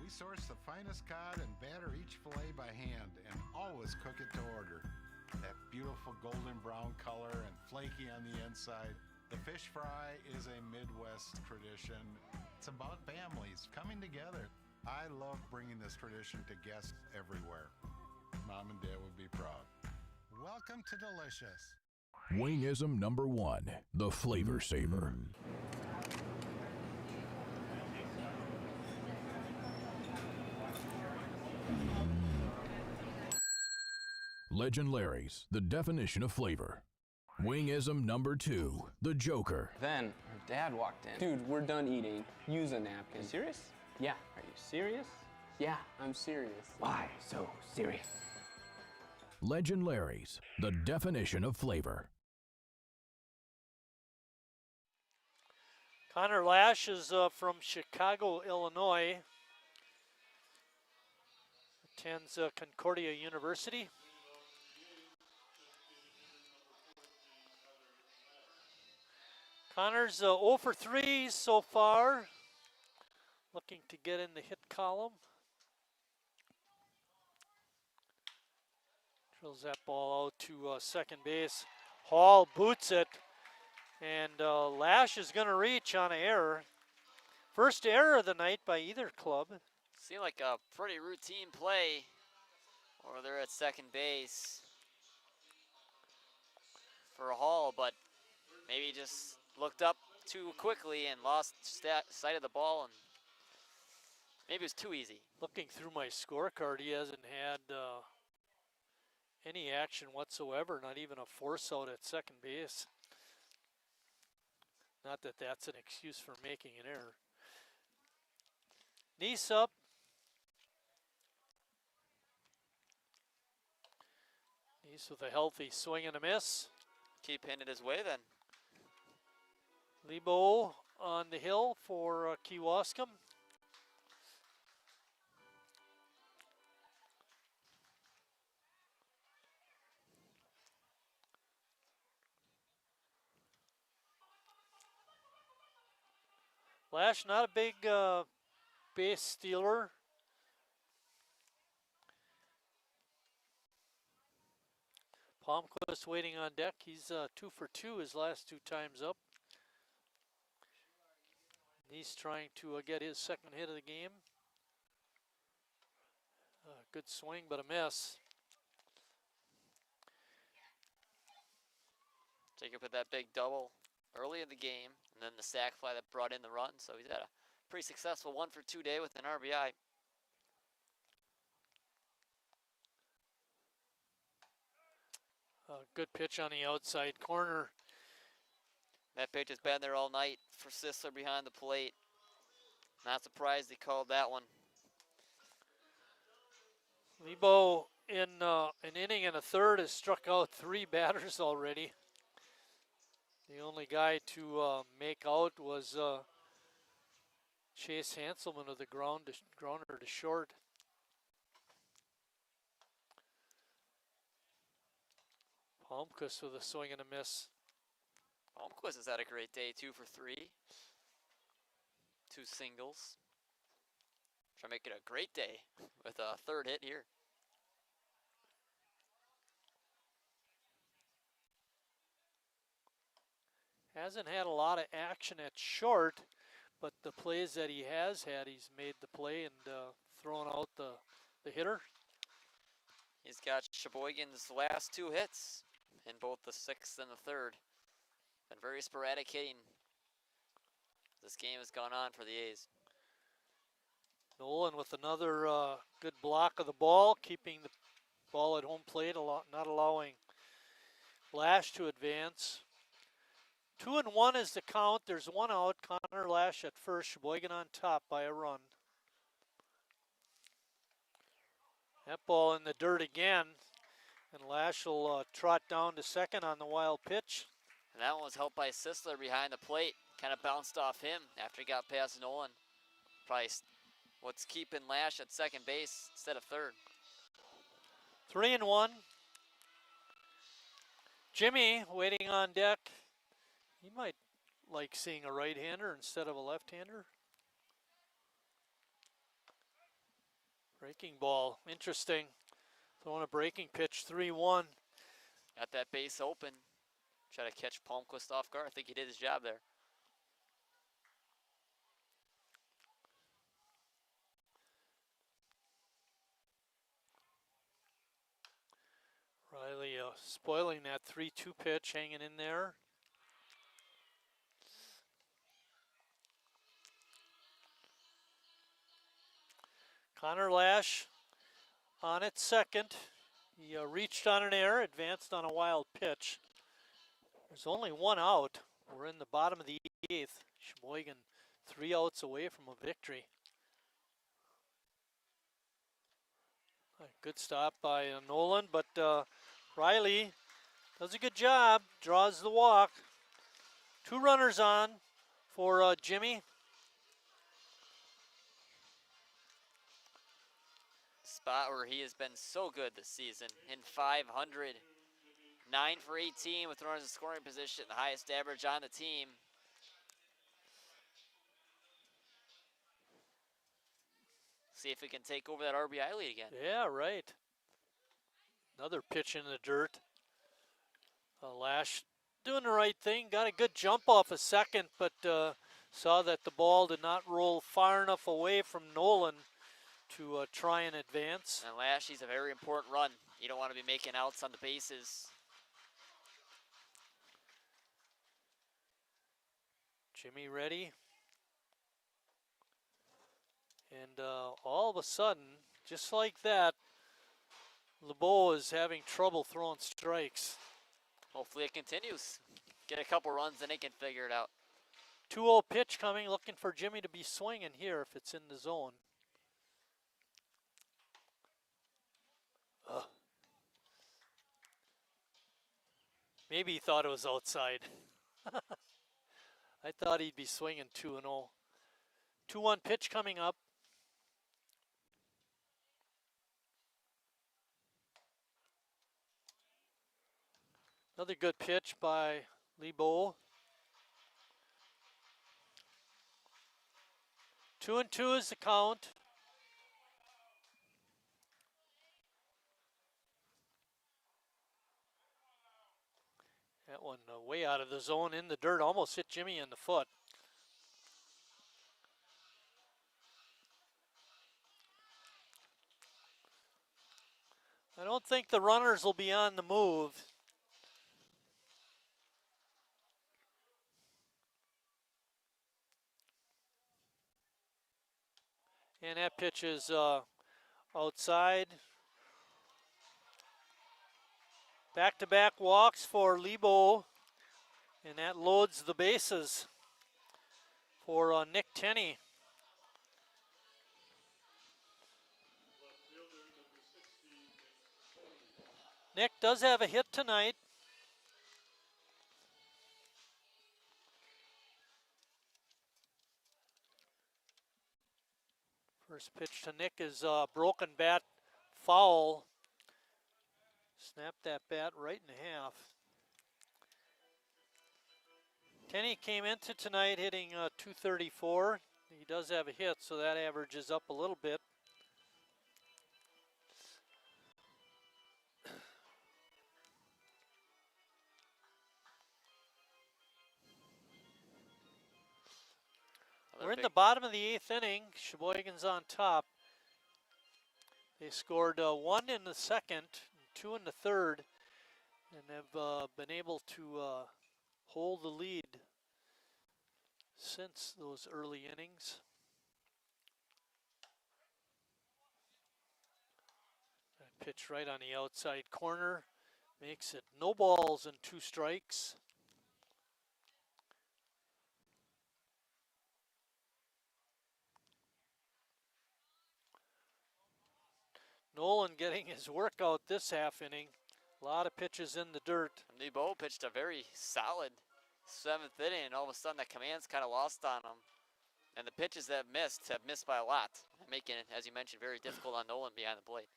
We source the finest cod and batter each fillet by hand and always cook it to order. That beautiful golden brown color and flaky on the inside. The fish fry is a Midwest tradition. It's about families coming together. I love bringing this tradition to guests everywhere. Mom and Dad would be proud. Welcome to Delicious. Wingism number 1, the Flavor Saver. Legend Larry's, the definition of flavor. Wingism number 2, the Joker. Then her dad walked in. Dude, we're done eating. Use a napkin. You serious? Yeah. Are you serious? Yeah, I'm serious. Why so serious? Legend Larry's, the definition of flavor. Connor Lash is from Chicago, Illinois. Attends Concordia University. Connor's 0 for 3 so far. Looking to get in the hit column. Drills that ball out to second base. Hall boots it. And Lash is going to reach on an error. First error of the night by either club. Seemed like a pretty routine play over there at second base for Hall, but maybe just looked up too quickly and lost sight of the ball, and maybe it was too easy. Looking through my scorecard, he hasn't had any action whatsoever, not even a force out at second base. Not that that's an excuse for making an error. Nice up. Nice with a healthy swing and a miss. Keep hitting it his way then. Lebo on the hill for Kewaskum. Lash, not a big base stealer. Palmquist waiting on deck. He's 2 for 2 his last 2 times up. He's trying to get his second hit of the game. Good swing, but a miss. Jacob hit that big double early in the game, and then the sac fly that brought in the run. So he's had a pretty successful 1 for 2 day with an RBI. Good pitch on the outside corner. That pitch has been there all night for Sisler behind the plate. Not surprised he called that one. Lebo in an inning and a third has struck out 3 batters already. The only guy to make out was Chase Hanselman of the grounder to short. Palmquist with a swing and a miss. Palmquist has had a great day, 2 for 3. 2 singles. Try to make it a great day with a third hit here. Hasn't had a lot of action at short, but the plays that he has had, he's made the play and thrown out the hitter. He's got Sheboygan's last 2 hits in both the 6th and the 3rd. Been very sporadic hitting. This game has gone on for the A's. Nolan with another good block of the ball, keeping the ball at home plate, not allowing Lash to advance. 2-1 is the count. There's 1 out. Connor Lash at first. Sheboygan on top by a run. That ball in the dirt again. And Lash will trot down to second on the wild pitch. And that one was helped by Sisler behind the plate. Kind of bounced off him after he got past Nolan. Probably what's keeping Lash at second base instead of third. 3-1. Jimmy waiting on deck. He might like seeing a right-hander instead of a left-hander. Breaking ball, interesting. Throwing a breaking pitch, 3-1. Got that base open. Try to catch Palmquist off guard. I think he did his job there. Riley spoiling that 3-2 pitch, hanging in there. Connor Lash on at second. He reached on an error, advanced on a wild pitch. There's only one out. We're in the bottom of the 8th. Sheboygan 3 outs away from a victory. A good stop by Nolan, but Riley does a good job, draws the walk. 2 runners on for Jimmy. Spot where he has been so good this season in 500. 9 for 18 with runners in scoring position, the highest average on the team. See if we can take over that RBI lead again. Yeah, right. Another pitch in the dirt. Lash doing the right thing. Got a good jump off a second, but saw that the ball did not roll far enough away from Nolan to try and advance. And Lashley's a very important run. You don't want to be making outs on the bases. Jimmy ready. And all of a sudden, just like that, LeBeau is having trouble throwing strikes. Hopefully it continues. Get a couple runs, then they can figure it out. 2-0 pitch coming, looking for Jimmy to be swinging here if it's in the zone. Maybe he thought it was outside. I thought he'd be swinging 2-0. 2-1 pitch coming up. Another good pitch by LeBeau. 2-2 is the count. That one way out of the zone in the dirt, almost hit Jimmy in the foot. I don't think the runners will be on the move. And that pitch is outside. Back-to-back walks for LeBeau, and that loads the bases for Nick Tenney. Nick does have a hit tonight. First pitch to Nick is a broken bat foul. Snapped that bat right in half. Tenney came into tonight hitting .234. He does have a hit, so that averages up a little bit. We're in the bottom of the 8th inning. Sheboygan's on top. They scored 1 in the second, 2 in the third, and have been able to hold the lead since those early innings. That pitch right on the outside corner makes it no balls and 2 strikes. Nolan getting his workout this half inning. A lot of pitches in the dirt. LeBeau pitched a very solid 7th inning, and all of a sudden that command's kind of lost on him. And the pitches that have missed by a lot, making it, as you mentioned, very difficult on Nolan behind the plate.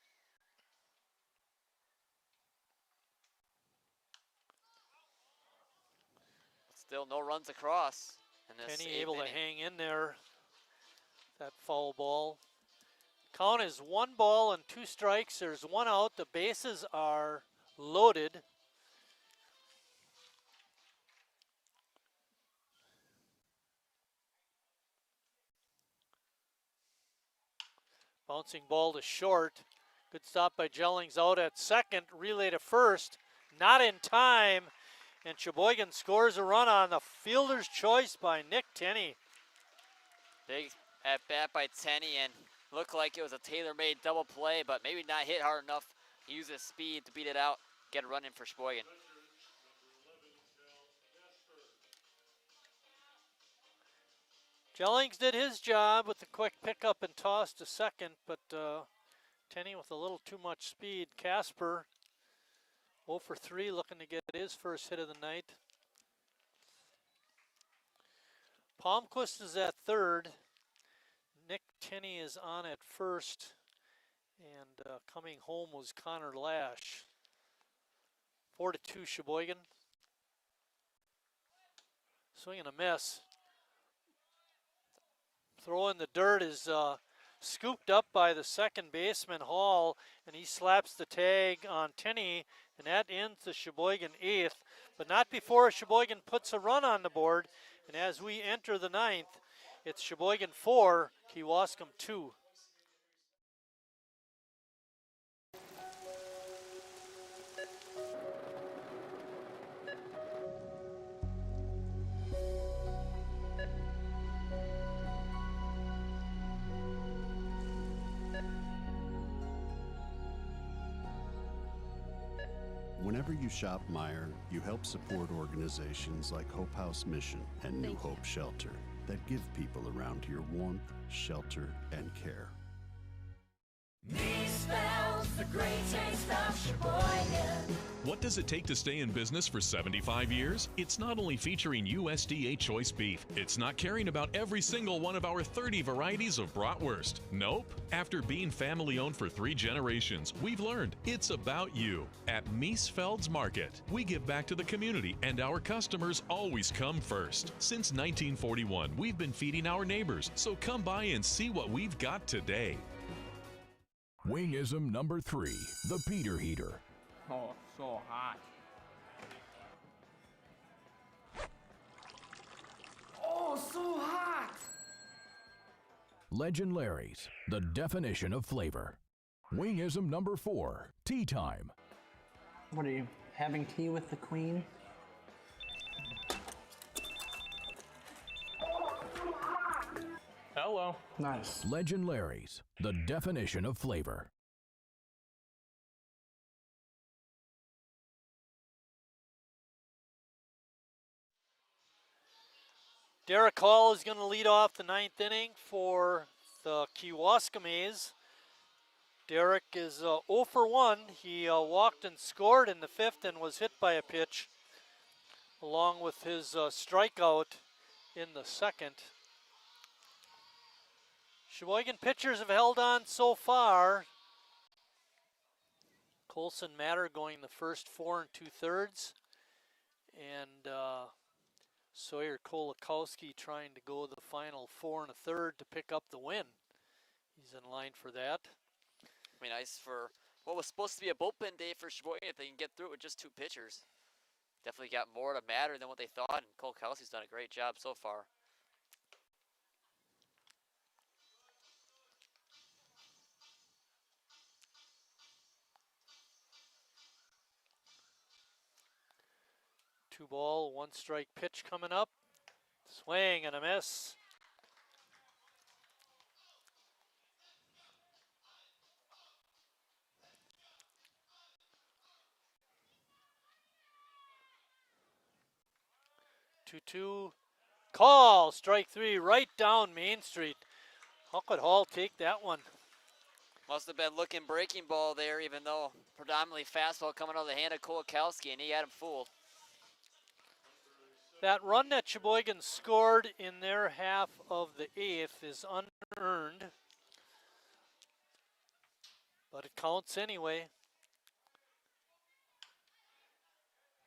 But still no runs across. Kenny able to hang in there. That foul ball. Count is 1 ball and 2 strikes. There's 1 out. The bases are loaded. Bouncing ball to short. Good stop by Jellings out at second. Relay to first. Not in time. And Sheboygan scores a run on the fielder's choice by Nick Tenney. Big at bat by Tenney, and looked like it was a tailor-made double play, but maybe not hit hard enough use his speed to beat it out, get a run in for Sheboygan. Jellings did his job with the quick pickup and toss to second, but Tenney with a little too much speed. Casper 0 for 3, looking to get his first hit of the night. Palmquist is at third. Nick Tenney is on at first. And coming home was Connor Lash. 4-2 Sheboygan. Swing and a miss. Throw in the dirt is scooped up by the second baseman Hall, and he slaps the tag on Tenney, and that ends the Sheboygan 8th, but not before Sheboygan puts a run on the board. And as we enter the 9th, it's Sheboygan 4, Kewaskum 2. Whenever you shop Meijer, you help support organizations like Hope House Mission and New Hope Shelter that give people around here warmth, shelter, and care. Me spells the great taste of Sheboygan. What does it take to stay in business for 75 years? It's not only featuring USDA choice beef. It's not caring about every single one of our 30 varieties of bratwurst. Nope. After being family owned for 3 generations, we've learned it's about you. At Miesfeld's Market, we give back to the community and our customers always come first. Since 1941, we've been feeding our neighbors, so come by and see what we've got today. Wingism number 3, the Peter Heater. Oh, so hot. Oh, so hot! Legend Larry's, the definition of flavor. Wingism number 4, tea time. What are you, having tea with the queen? Hello. Nice. Legend Larry's, the definition of flavor. Derek Hall is going to lead off the 9th inning for the Kewaskum A's. Derek is 0 for 1. He walked and scored in the 5th and was hit by a pitch, along with his strikeout in the 2nd. Sheboygan pitchers have held on so far. Colson Matter going the first 4 2/3, and Sawyer Kolakowski trying to go the final 4 1/3 to pick up the win. He's in line for that. I mean, nice for what was supposed to be a bullpen day for Sheboygan if they can get through it with just 2 pitchers. Definitely got more to Matter than what they thought, and Kolakowski's done a great job so far. Two ball, 1 strike pitch coming up. Swing and a miss. Two. Call, strike 3, right down Main Street. How could Hall take that one? Must have been looking breaking ball there, even though predominantly fastball coming out of the hand of Kolakowski, and he had him fooled. That run that Sheboygan scored in their half of the 8th is unearned, but it counts anyway.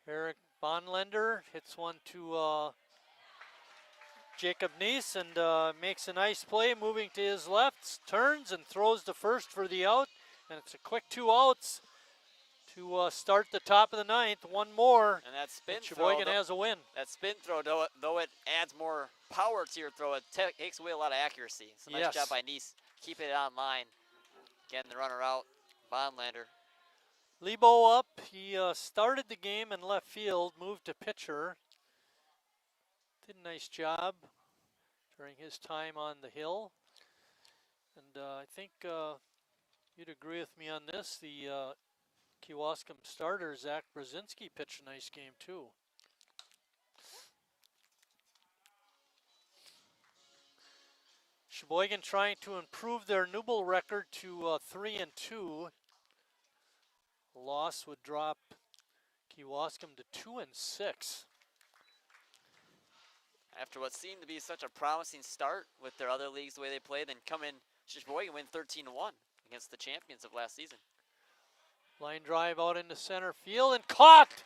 Eric Bonlender hits one to Jacob Neese and makes a nice play, moving to his left, turns and throws the first for the out, and it's a quick 2 outs to start the top of the 9th. One more, and that spin Sheboygan throw, has a win. That spin throw, though it adds more power to your throw, it takes away a lot of accuracy. So nice job by Neese, keeping it on line, getting the runner out. Bonlander. Lebo up. He started the game in left field, moved to pitcher. Did a nice job during his time on the hill. And I think you'd agree with me on this. The Kewaskum starter Zach Brzezinski pitched a nice game too. Sheboygan trying to improve their Newble record to 3-2. Loss would drop Kewaskum to 2-6. After what seemed to be such a promising start with their other leagues, the way they play, then come in Sheboygan win 13-1 against the champions of last season. Line drive out into center field and caught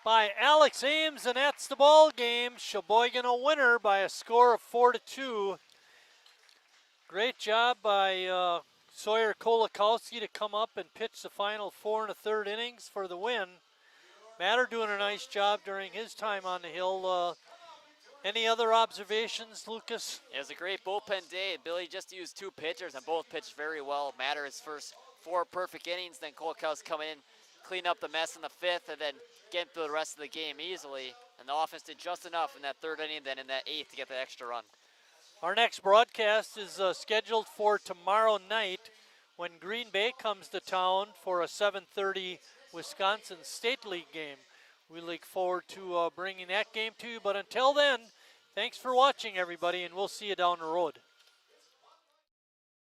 by Alex Ames, and that's the ball game. Sheboygan a winner by a score of 4-2. Great job by Sawyer Kolakowski to come up and pitch the final 4 1/3 innings for the win. Matter doing a nice job during his time on the hill. Any other observations, Lucas? It was a great bullpen day. Billy just used 2 pitchers and both pitched very well. Matter his first 4 perfect innings, then Kolakowski come in, clean up the mess in the 5th, and then get through the rest of the game easily. And the offense did just enough in that 3rd inning, then in that 8th to get the extra run. Our next broadcast is scheduled for tomorrow night when Green Bay comes to town for a 7:30 Wisconsin State League game. We look forward to bringing that game to you, but until then, thanks for watching, everybody, and we'll see you down the road.